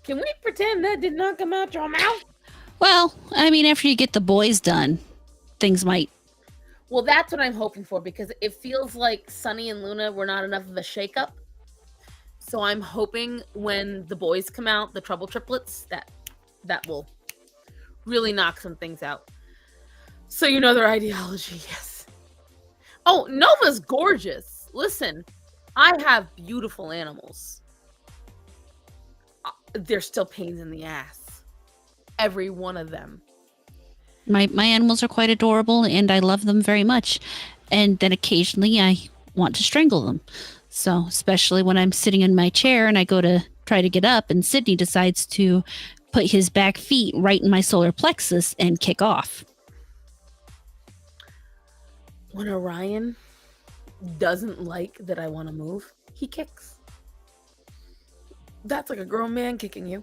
Can we pretend that did not come out your mouth? Well, I mean, after you get the boys done, things might. Well, that's what I'm hoping for, because it feels like Sunny and Luna were not enough of a shakeup. So I'm hoping when the boys come out, the Trouble Triplets, that will really knock some things out. So you know their ideology, yes. Oh, Nova's gorgeous. Listen, I have beautiful animals. They're still pains in the ass. Every one of them. My animals are quite adorable, and I love them very much. And then occasionally I want to strangle them. So, especially when I'm sitting in my chair and I go to try to get up, and Sydney decides to put his back feet right in my solar plexus and kick off. When Orion doesn't like that I want to move, he kicks. That's like a grown man kicking you.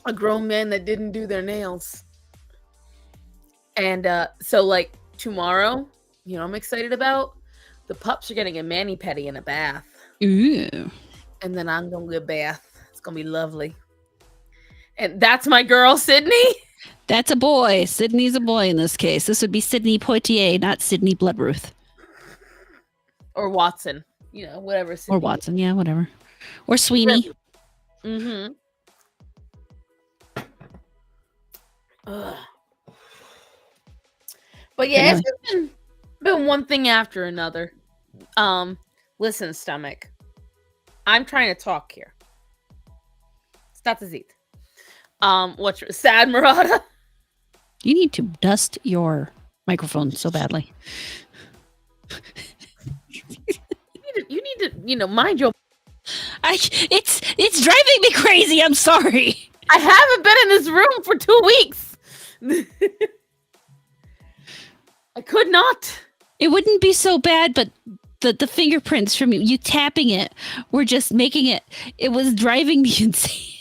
A grown man that didn't do their nails. And so, like, tomorrow, you know what I'm excited about? The pups are getting a mani-pedi and a bath. Ooh. And then I'm going to get a bath. It's going to be lovely. And that's my girl, Sydney. That's a boy. Sydney's a boy in this case. This would be Sydney Poitier, not Sydney Bloodruth. Or Watson. You know, whatever. Sydney or Watson, yeah, whatever. Or Sweeney. Mm-hmm. Ugh. But yeah, it's just been one thing after another. Listen, stomach. I'm trying to talk here. Stop the zit. What's your StarMorata? You need to dust your microphone so badly. You need to, mind your. It's driving me crazy. I'm sorry. I haven't been in this room for 2 weeks. I could not. It wouldn't be so bad, but the fingerprints from you tapping it were just making it. It was driving me insane.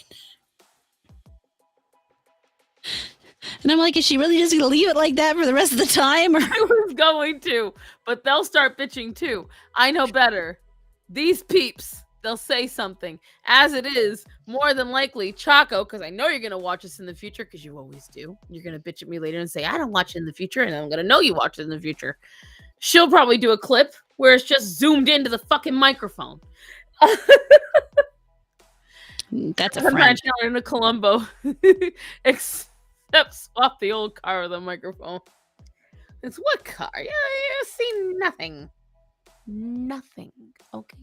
And I'm like, is she really just going to leave it like that for the rest of the time? Or? I was going to, but they'll start bitching too. I know better. These peeps, they'll say something. As it is, more than likely, Chaco, because I know you're going to watch us in the future, because you always do. You're going to bitch at me later and say, I don't watch it in the future, and I'm going to know you watch it in the future. She'll probably do a clip where it's just zoomed into the fucking microphone. That's a I'm friend. not into Columbo. Except swap the old car with a microphone. It's what car? Yeah, I see nothing. Nothing. Okay.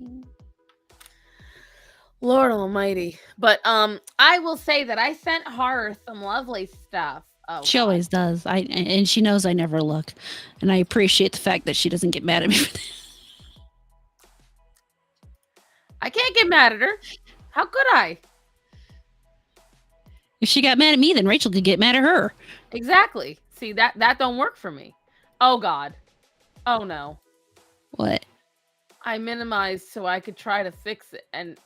Lord Almighty. But I will say that I sent her some lovely stuff. Oh, she always does. And she knows I never look. And I appreciate the fact that she doesn't get mad at me for that. I can't get mad at her. How could I? If she got mad at me, then Rachel could get mad at her. Exactly. See, that don't work for me. Oh, God. Oh, no. What? I minimized so I could try to fix it, and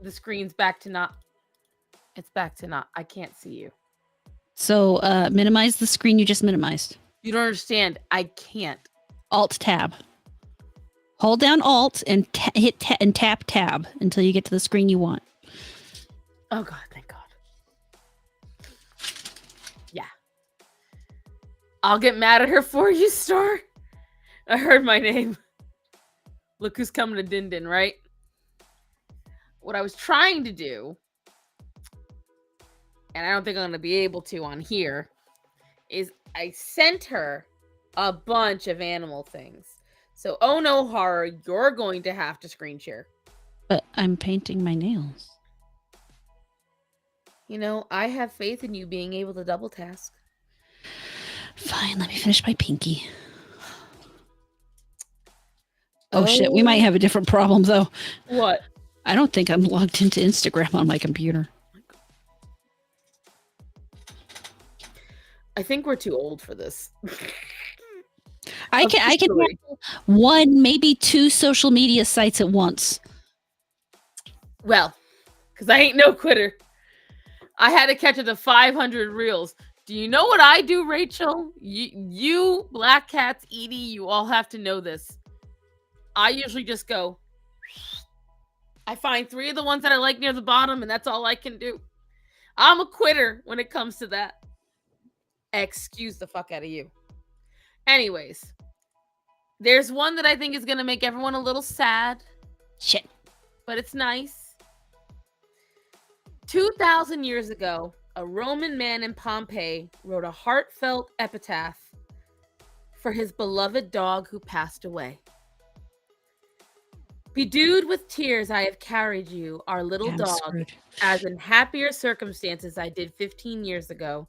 the screen's back to not. It's back to not. I can't see you. So, minimize the screen you just minimized. You don't understand. I can't. Alt-tab. Hold down Alt and hit and tap Tab until you get to the screen you want. Oh, God. Thank God. Yeah. I'll get mad at her for you, Star. I heard my name. Look who's coming to Din Din, right? What I was trying to do, and I don't think I'm going to be able to on here, is I sent her a bunch of animal things. So, oh no, horror, you're going to have to screen share. But I'm painting my nails. You know, I have faith in you being able to double task. Fine, let me finish my pinky. Oh shit, we might have a different problem though. What? I don't think I'm logged into Instagram on my computer. I think we're too old for this. I can handle one, maybe two social media sites at once. Well, because I ain't no quitter. I had to catch it to 500 reels. Do you know what I do, Rachel? You Black Cats, Edie, you all have to know this. I usually just go. I find 3 of the ones that I like near the bottom, and that's all I can do. I'm a quitter when it comes to that. Excuse the fuck out of you. Anyways, there's one that I think is going to make everyone a little sad. Shit. But it's nice. 2,000 years ago, a Roman man in Pompeii wrote a heartfelt epitaph for his beloved dog who passed away. Bedewed with tears, I have carried you, our little dog, as in happier circumstances I did 15 years ago.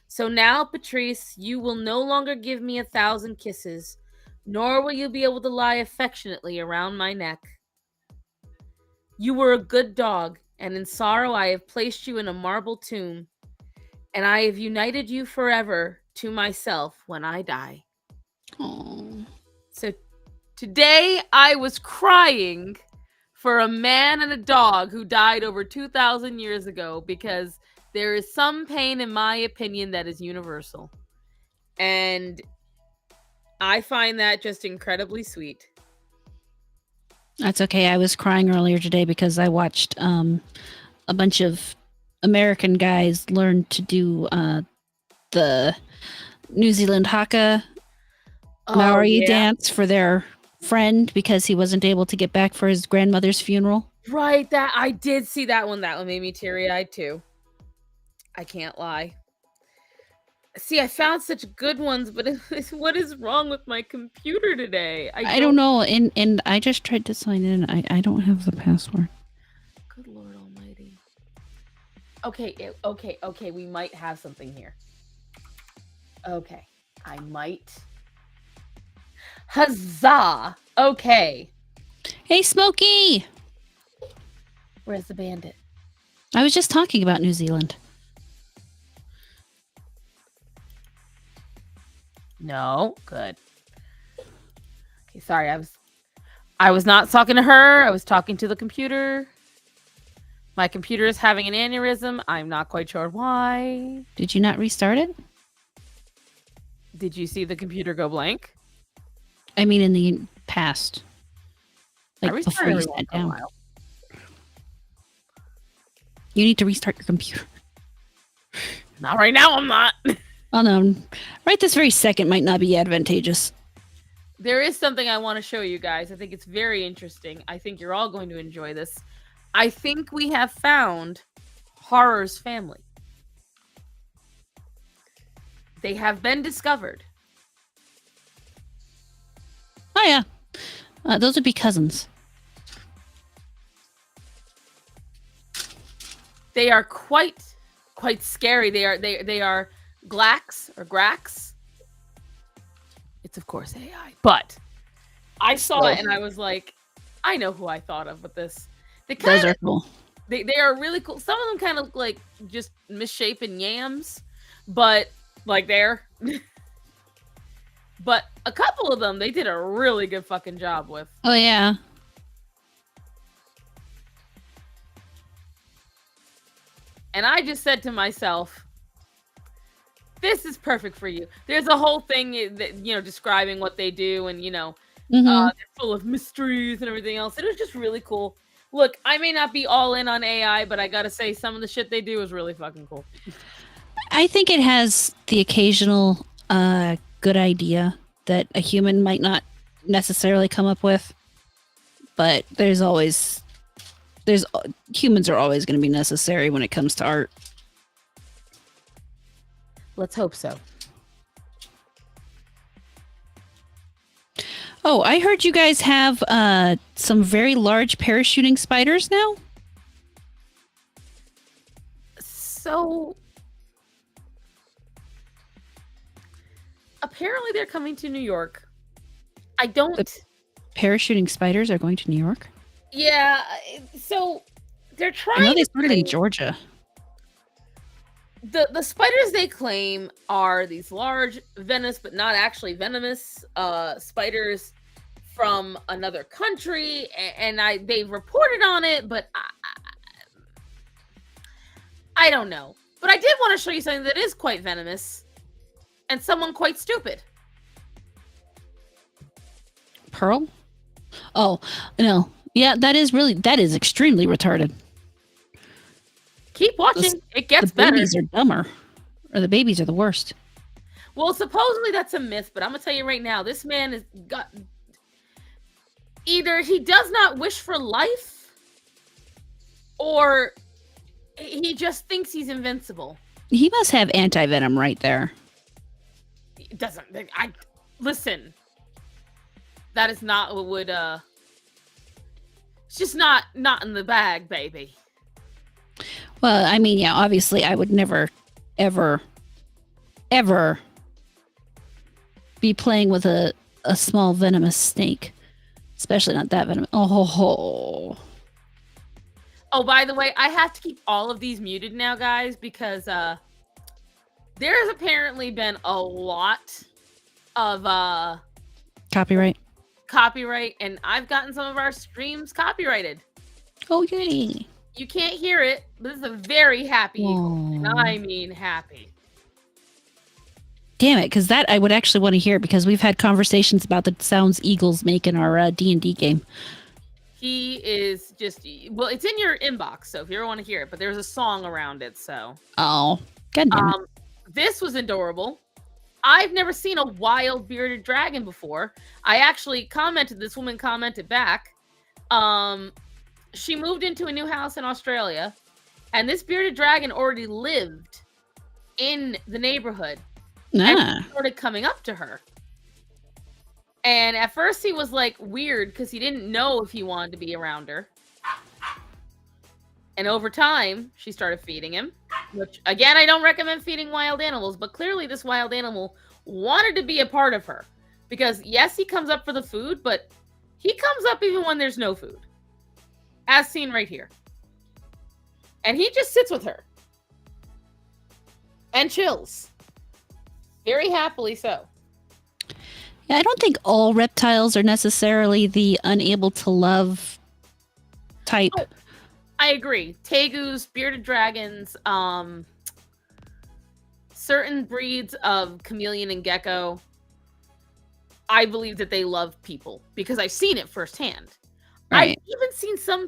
So now, Patrice, you will no longer give me 1,000 kisses, nor will you be able to lie affectionately around my neck. You were a good dog, and in sorrow I have placed you in a marble tomb, and I have united you forever to myself when I die. Aww. So today I was crying for a man and a dog who died over 2,000 years ago because there is some pain, in my opinion, that is universal. And I find that just incredibly sweet. That's okay. I was crying earlier today because I watched a bunch of American guys learn to do the New Zealand haka Maori dance for their friend because he wasn't able to get back for his grandmother's funeral. Right, that I did see that one. That one made me teary-eyed too. I can't lie. See, I found such good ones, but what is wrong with my computer today? I don't know, and I just tried to sign in. I don't have the password. Good Lord Almighty. Okay, we might have something here. Okay, I might. Huzzah! Okay. Hey, Smokey! Where's the bandit? I was just talking about New Zealand. No, good. Okay, sorry, I was not talking to her. I was talking to the computer. My computer is having an aneurysm. I'm not quite sure why. Did you not restart it? Did you see the computer go blank? I mean, in the past. Like I before you sat down. You need to restart your computer. Not right now, I'm not. Oh no. Right this very second might not be advantageous. There is something I want to show you guys. I think it's very interesting. I think you're all going to enjoy this. I think we have found Horror's family. They have been discovered. Oh yeah. Those would be cousins. They are quite scary. They are Glax or Grax. It's of course AI, but I saw it and I was like, I know who I thought of with this. Those are cool. They are really cool. Some of them kind of look like just misshapen yams, but like they're. But a couple of them they did a really good fucking job with. Oh yeah. And I just said to myself, this is perfect for you. There's a whole thing that, describing what they do and, they're full of mysteries and everything else. It was just really cool. Look, I may not be all in on AI, but I gotta say some of the shit they do is really fucking cool. I think it has the occasional good idea that a human might not necessarily come up with, but humans are always going to be necessary when it comes to art. Let's hope so. Oh, I heard you guys have some very large parachuting spiders now? So apparently they're coming to New York. I don't... The parachuting spiders are going to New York? Yeah, so they're trying... I know they started in Georgia. The spiders they claim are these large, venomous, but not actually venomous spiders from another country, and they've reported on it, but I don't know. But I did want to show you something that is quite venomous, and someone quite stupid. Pearl? Oh, no. Yeah, that is extremely retarded. Keep watching. It gets better. The babies are dumber. Or the babies are the worst. Well, supposedly that's a myth, but I'm going to tell you right now, this man has got... Either he does not wish for life, or He just thinks he's invincible. He must have anti-venom right there. It doesn't. Listen. That is not what would. It's just not in the bag, baby. Well, I mean, yeah, obviously, I would never, ever, ever be playing with a small venomous snake, especially not that venomous. Oh. Oh, by the way, I have to keep all of these muted now, guys, because there's apparently been a lot of Copyright, and I've gotten some of our streams copyrighted. Oh, yay. You can't hear it, but this is a very happy eagle. And I mean happy. Damn it, because that I would actually want to hear, because we've had conversations about the sounds eagles make in our D&D game. He is just, well, it's in your inbox, so if you ever want to hear it, but there's a song around it, so. Oh, god damn it. This was adorable. I've never seen a wild bearded dragon before. I actually commented, this woman commented back. She moved into a new house in Australia, and this bearded dragon already lived in the neighborhood. And started coming up to her. And at first he was like weird because he didn't know if he wanted to be around her. And over time, she started feeding him, which again, I don't recommend feeding wild animals, but clearly this wild animal wanted to be a part of her. Because yes, he comes up for the food, but he comes up even when there's no food. As seen right here. And he just sits with her. And chills. Very happily so. Yeah, I don't think all reptiles are necessarily the unable to love type. Oh, I agree. Tegus, bearded dragons, certain breeds of chameleon and gecko, I believe that they love people because I've seen it firsthand. Right. I've even seen some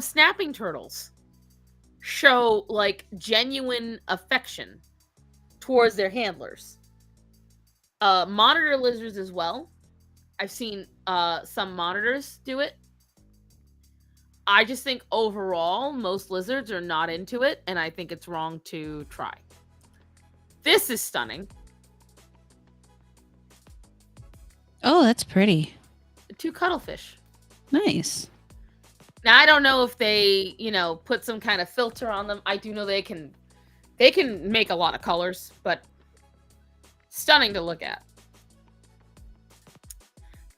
snapping turtles show like genuine affection towards their handlers. Monitor lizards as well. I've seen some monitors do it. I just think overall, most lizards are not into it, and I think it's wrong to try. This is stunning. Oh, that's pretty. 2 cuttlefish. Nice. Now, I don't know if they, put some kind of filter on them. I do know they can make a lot of colors, but stunning to look at.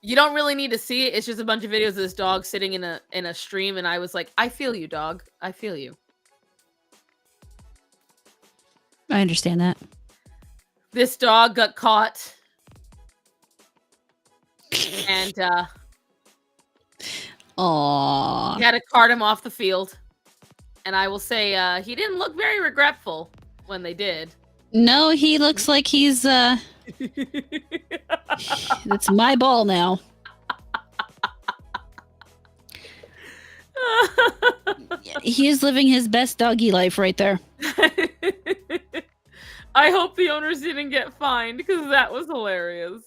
You don't really need to see it. It's just a bunch of videos of this dog sitting in a stream, and I was like, I feel you, dog. I feel you. I understand that. This dog got caught. And Aww. he had to cart him off the field. And I will say he didn't look very regretful when they did. No, he looks like he's it's my ball now. He is living his best doggy life right there. I hope the owners didn't get fined because that was hilarious.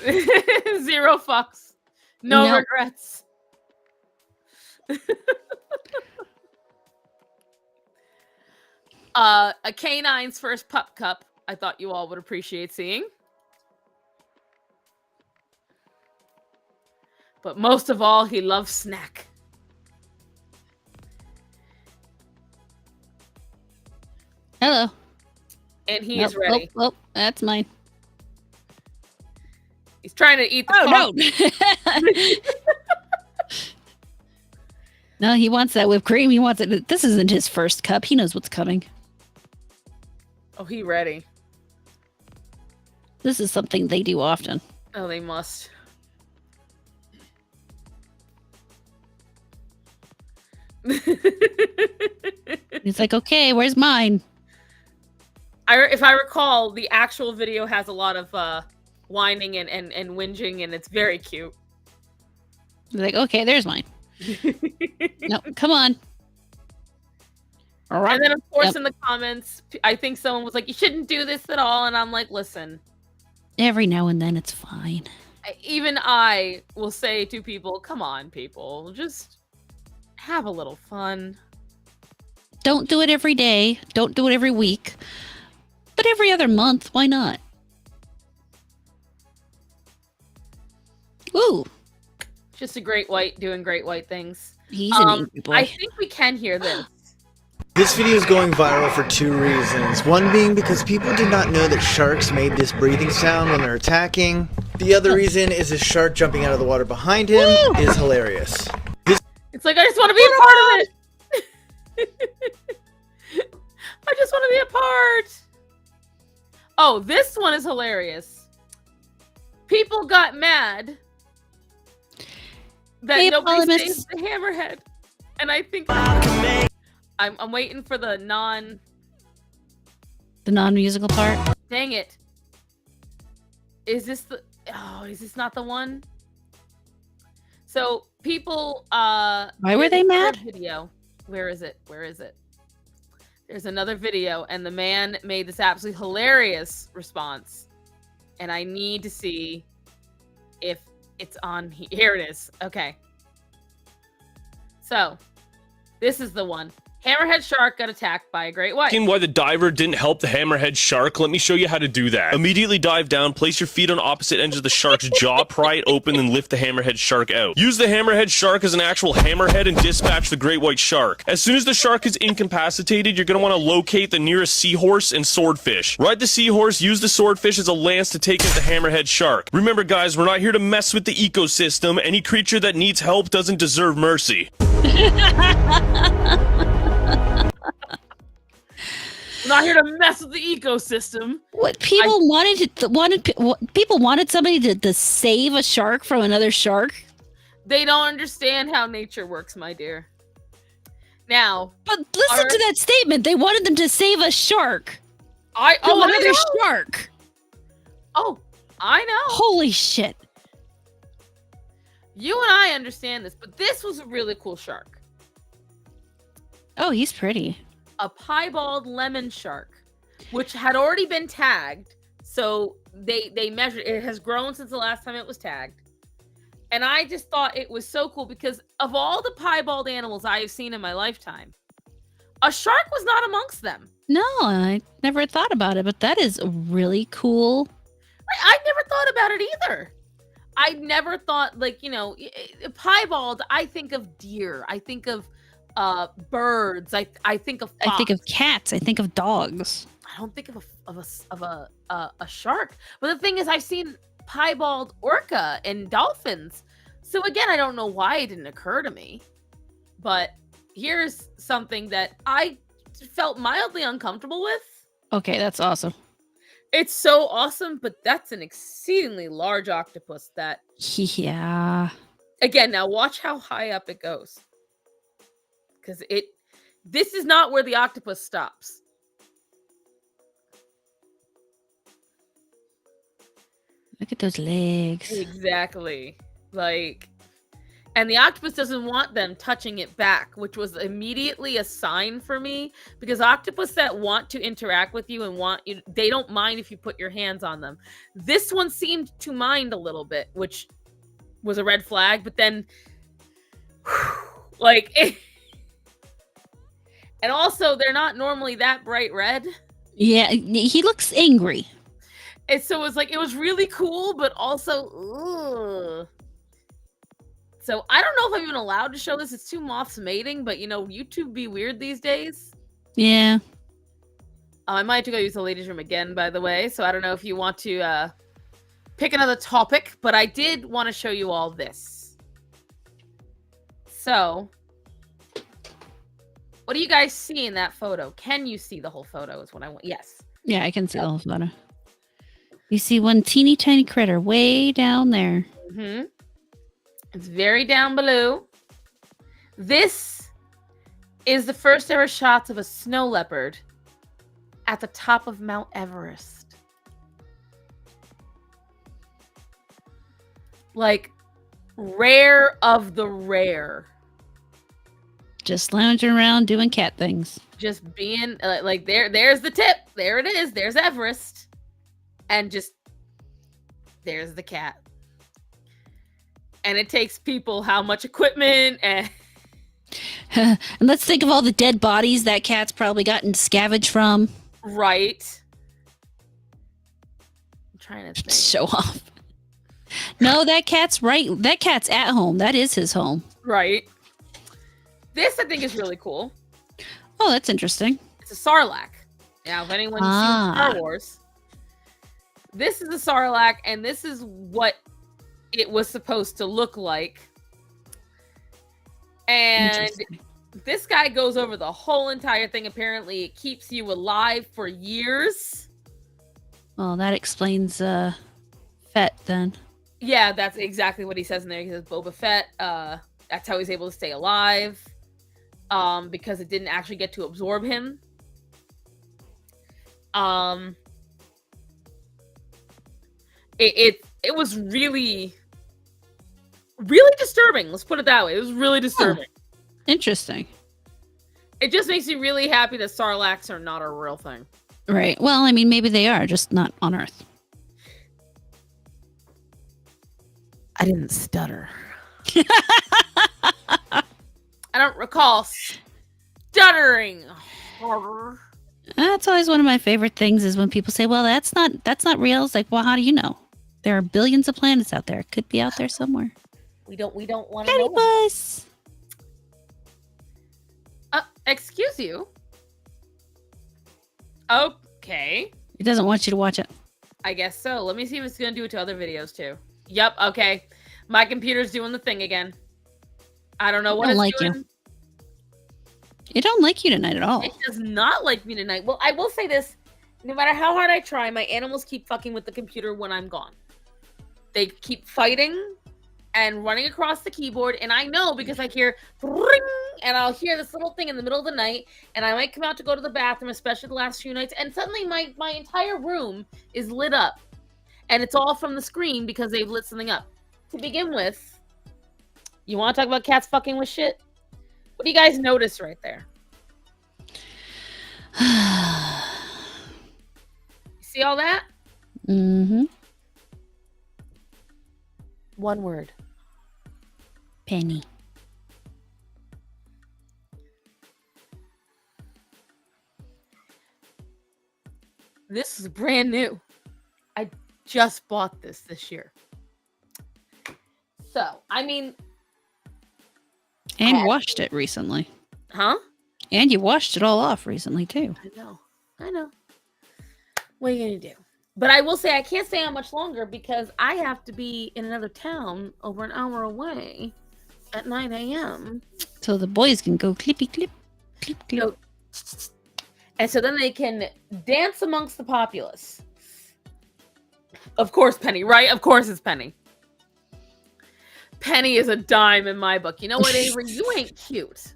0 fucks. No regrets. A canine's first pup cup, I thought you all would appreciate seeing. But most of all, he loves snack. Hello. And he is ready. Oh, that's mine. He's trying to eat the no. No, he wants that whipped cream. He wants it. This isn't his first cup. He knows what's coming. Oh, he ready. This is something they do often. Oh, they must. He's like, okay, where's mine? If I recall, the actual video has a lot of whining and whinging, and it's very cute. He's like, okay, there's mine. No, come on. And then, of course, in the comments, I think someone was like, you shouldn't do this at all. And I'm like, listen. Every now and then, it's fine. Even I will say to people, come on, people. Just have a little fun. Don't do it every day. Don't do it every week. But every other month, why not? Ooh. Just a great white doing great white things. He's an angry boy. I think we can hear this. This video is going viral for 2 reasons. One being because people did not know that sharks made this breathing sound when they're attacking. The other reason is a shark jumping out of the water behind him is hilarious. It's like, I just want to be a part of it. I just want to be a part. Oh, this one is hilarious. People got mad that nobody saved the hammerhead. And I think I'm waiting for the non-musical part. Dang it. Is this not the one? So people why were they mad? Video. Where is it? There's another video, and the man made this absolutely hilarious response. And I need to see if it's on here. Here it is. Okay. So, this is the one. Hammerhead shark got attacked by a great white. Why the diver didn't help the hammerhead shark? Let me show you how to do that. Immediately dive down, place your feet on opposite ends of the shark's jaw, pry it open, and lift the hammerhead shark out. Use the hammerhead shark as an actual hammerhead and dispatch the great white shark. As soon as the shark is incapacitated, you're going to want to locate the nearest seahorse and swordfish. Ride the seahorse, use the swordfish as a lance to take out the hammerhead shark. Remember guys, we're not here to mess with the ecosystem. Any creature that needs help doesn't deserve mercy. We're not here to mess with the ecosystem. What people people wanted somebody to save a shark from another shark. They don't understand how nature works, my dear. Now, but listen to that statement. They wanted them to save a shark. Another shark. Oh, I know. Holy shit. You and I understand this, but this was a really cool shark. Oh, he's pretty. A piebald lemon shark, which had already been tagged. So they measured, it has grown since the last time it was tagged. And I just thought it was so cool because of all the piebald animals I have seen in my lifetime, a shark was not amongst them. No, I never thought about it, but that is really cool. I never thought about it either. I never thought, piebald, I think of deer. I think of birds. I think of fox. I think of cats. I think of dogs. I don't think of a shark. But the thing is, I've seen piebald orca and dolphins. So again, I don't know why it didn't occur to me. But here's something that I felt mildly uncomfortable with. Okay, that's awesome. It's so awesome, but that's an exceedingly large octopus that... Yeah. Again, now watch how high up it goes. Because this is not where the octopus stops. Look at those legs. Exactly. And the octopus doesn't want them touching it back, which was immediately a sign for me, because octopus that want to interact with you and want you, they don't mind if you put your hands on them. This one seemed to mind a little bit, which was a red flag, but then and also they're not normally that bright red. Yeah, he looks angry. And so it was really cool, but also ugh. So I don't know if I'm even allowed to show this. It's two moths mating, but YouTube be weird these days. Yeah. I might have to go use the ladies' room again, by the way. So I don't know if you want to pick another topic, but I did want to show you all this. So, what do you guys see in that photo? Can you see the whole photo is what I want. Yes. Yeah, I can see the whole photo. You see one teeny tiny critter way down there. Mm-hmm. It's very down below. This is the first ever shots of a snow leopard at the top of Mount Everest. Rare of the rare. Just lounging around doing cat things. Just being there's the tip. There it is. There's Everest. And just there's the cat. And it takes people how much equipment and And let's think of all the dead bodies that cat's probably gotten scavenged from. Right. I'm trying to think. Show off. No, that cat's right. That cat's at home. That is his home. Right. This I think is really cool. Oh, that's interesting. It's a Sarlacc. Now, if anyone's seen Star Wars, this is a Sarlacc, and this is what it was supposed to look like. And this guy goes over the whole entire thing. Apparently, it keeps you alive for years. Well, that explains Fett then. Yeah, that's exactly what he says in there. He says Boba Fett. That's how he's able to stay alive. Because it didn't actually get to absorb him. It was really disturbing. Let's put it that way. It was really disturbing. Interesting. It just makes me really happy that Sarlaccs are not a real thing. Right. Well, I mean, maybe they are, just not on Earth. I didn't stutter. I don't recall stuttering. That's always one of my favorite things is when people say, well, that's not real. It's like, well, how do you know? There are billions of planets out there. It could be out there somewhere. We don't want to know. Bus. Excuse you. Okay. It doesn't want you to watch it. I guess so. Let me see if it's going to do it to other videos too. Yep. Okay. My computer's doing the thing again. I don't know what it's doing. It don't like you tonight at all. It does not like me tonight. Well, I will say this. No matter how hard I try, my animals keep fucking with the computer when I'm gone. They keep fighting and running across the keyboard. And I know because I hear ring, and I'll hear this little thing in the middle of the night. And I might come out to go to the bathroom, especially the last few nights. And suddenly my entire room is lit up. And it's all from the screen because they've lit something up. To begin with, you want to talk about cats fucking with shit? What do you guys notice right there? See all that? Mm-hmm. One word. Penny. This is brand new. I just bought this year. So, I mean... And washed it recently. Huh? And you washed it all off recently, too. I know. What are you going to do? But I will say I can't stay on much longer because I have to be in another town over an hour away at 9 a.m. So the boys can go clippy clip, clip clip. And so then they can dance amongst the populace. Of course, Penny, right? Of course it's Penny. Penny is a dime in my book. You know what, Avery? You ain't cute.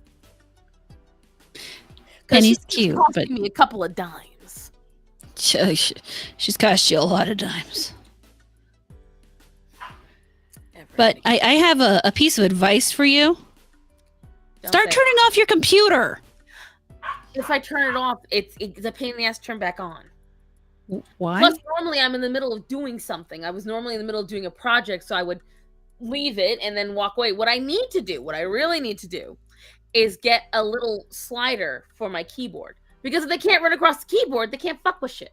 Penny's cute, but me a couple of dimes. She's cost you a lot of dimes. But I have a piece of advice for you. Start turning off your computer. If I turn it off, it's a pain in the ass to turn back on. Why? Plus, normally I'm in the middle of doing something. I was normally in the middle of doing a project, so I would leave it and then walk away. What I really need to do, is get a little slider for my keyboard. Because if they can't run across the keyboard, they can't fuck with shit.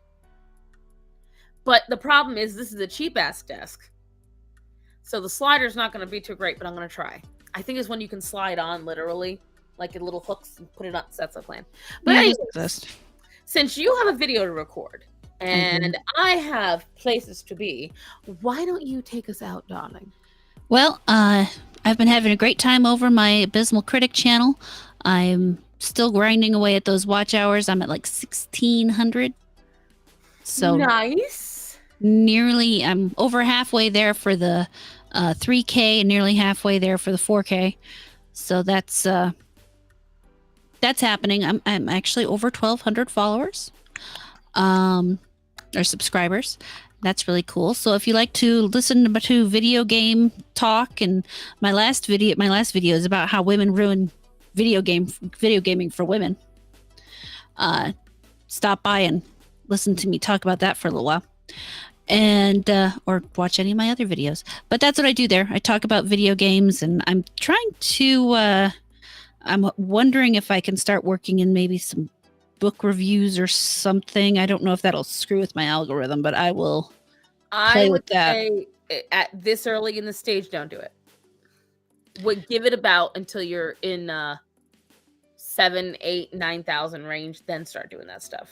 But the problem is, this is a cheap-ass desk. So the slider's not going to be too great, but I'm going to try. I think it's when you can slide on, literally, like a little hooks and put it on. That's the plan. But anyways, since you have a video to record, and I have places to be, why don't you take us out, darling? Well, I've been having a great time over my Abysmal Critic channel. I'm still grinding away at those watch hours. I'm at like 1,600. So nice. I'm over halfway there for the 3K and nearly halfway there for the 4K. So that's happening. I'm actually over 1,200 followers, or subscribers. That's really cool. So if you like to listen to video game talk, and my last video is about how women ruin video gaming for women. Stop by and listen to me talk about that for a little while, and or watch any of my other videos. But that's what I do there. I talk about video games, and I'm trying to I'm wondering if I can start working in maybe some book reviews or something. I don't know if that'll screw with my algorithm, but I will play with that. Say at this early in the stage, don't do it. Would give it about until you're in 7, 8, 9,000 range, then start doing that stuff.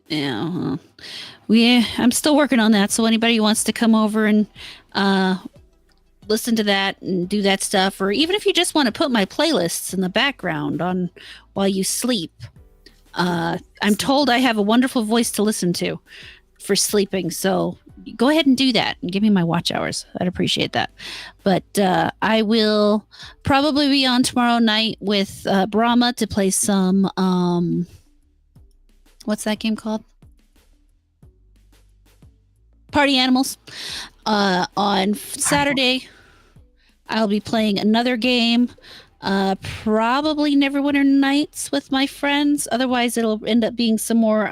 Yeah, I'm still working on that. So anybody who wants to come over and listen to that and do that stuff, or even if you just want to put my playlists in the background on while you sleep, I'm told I have a wonderful voice to listen to for sleeping. So go ahead and do that and give me my watch hours. I'd appreciate that. But I will probably be on tomorrow night with Brahma to play some what's that game called? Party Animals. On Saturday, I'll be playing another game, probably Neverwinter Nights with my friends. Otherwise, it'll end up being some more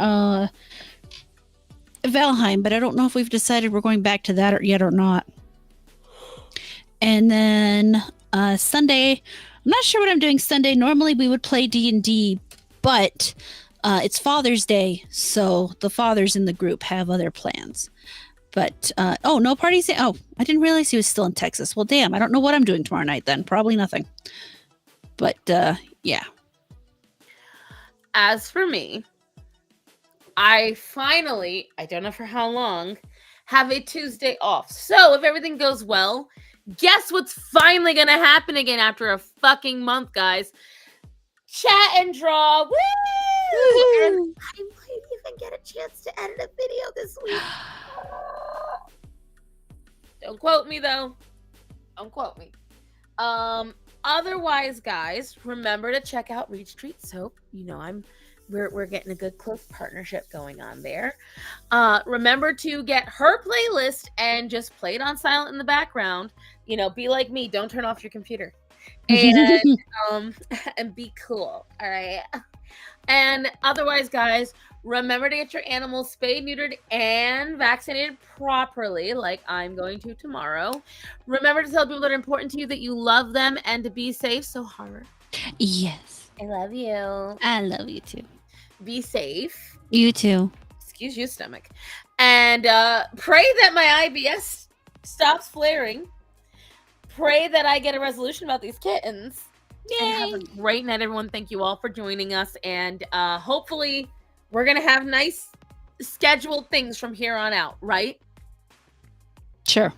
Valheim, but I don't know if we've decided we're going back to that yet or not. And then Sunday, I'm not sure what I'm doing Sunday. Normally, we would play D&D, but it's Father's Day, so the fathers in the group have other plans. But, no parties. Oh, I didn't realize he was still in Texas. Well, damn, I don't know what I'm doing tomorrow night then. Probably nothing. But, yeah. As for me, I finally, I don't know for how long, have a Tuesday off. So if everything goes well, guess what's finally going to happen again after a fucking month, guys? Chat and draw. Woo! And I might even get a chance to edit a video this week. Don't quote me though. Don't quote me. Otherwise, guys, remember to check out Reed Street Soap. You know, we're getting a good close partnership going on there. Remember to get her playlist and just play it on silent in the background. You know, be like me. Don't turn off your computer. And and be cool. All right. And otherwise, guys, remember to get your animals spayed, neutered, and vaccinated properly, like I'm going to tomorrow. Remember to tell people that are important to you that you love them and to be safe. So, Horror. Yes. I love you. I love you too. Be safe. You too. Excuse your stomach. And pray that my IBS stops flaring. Pray that I get a resolution about these kittens. Yay. And have a great night, everyone. Thank you all for joining us. And hopefully we're going to have nice scheduled things from here on out, right? Sure.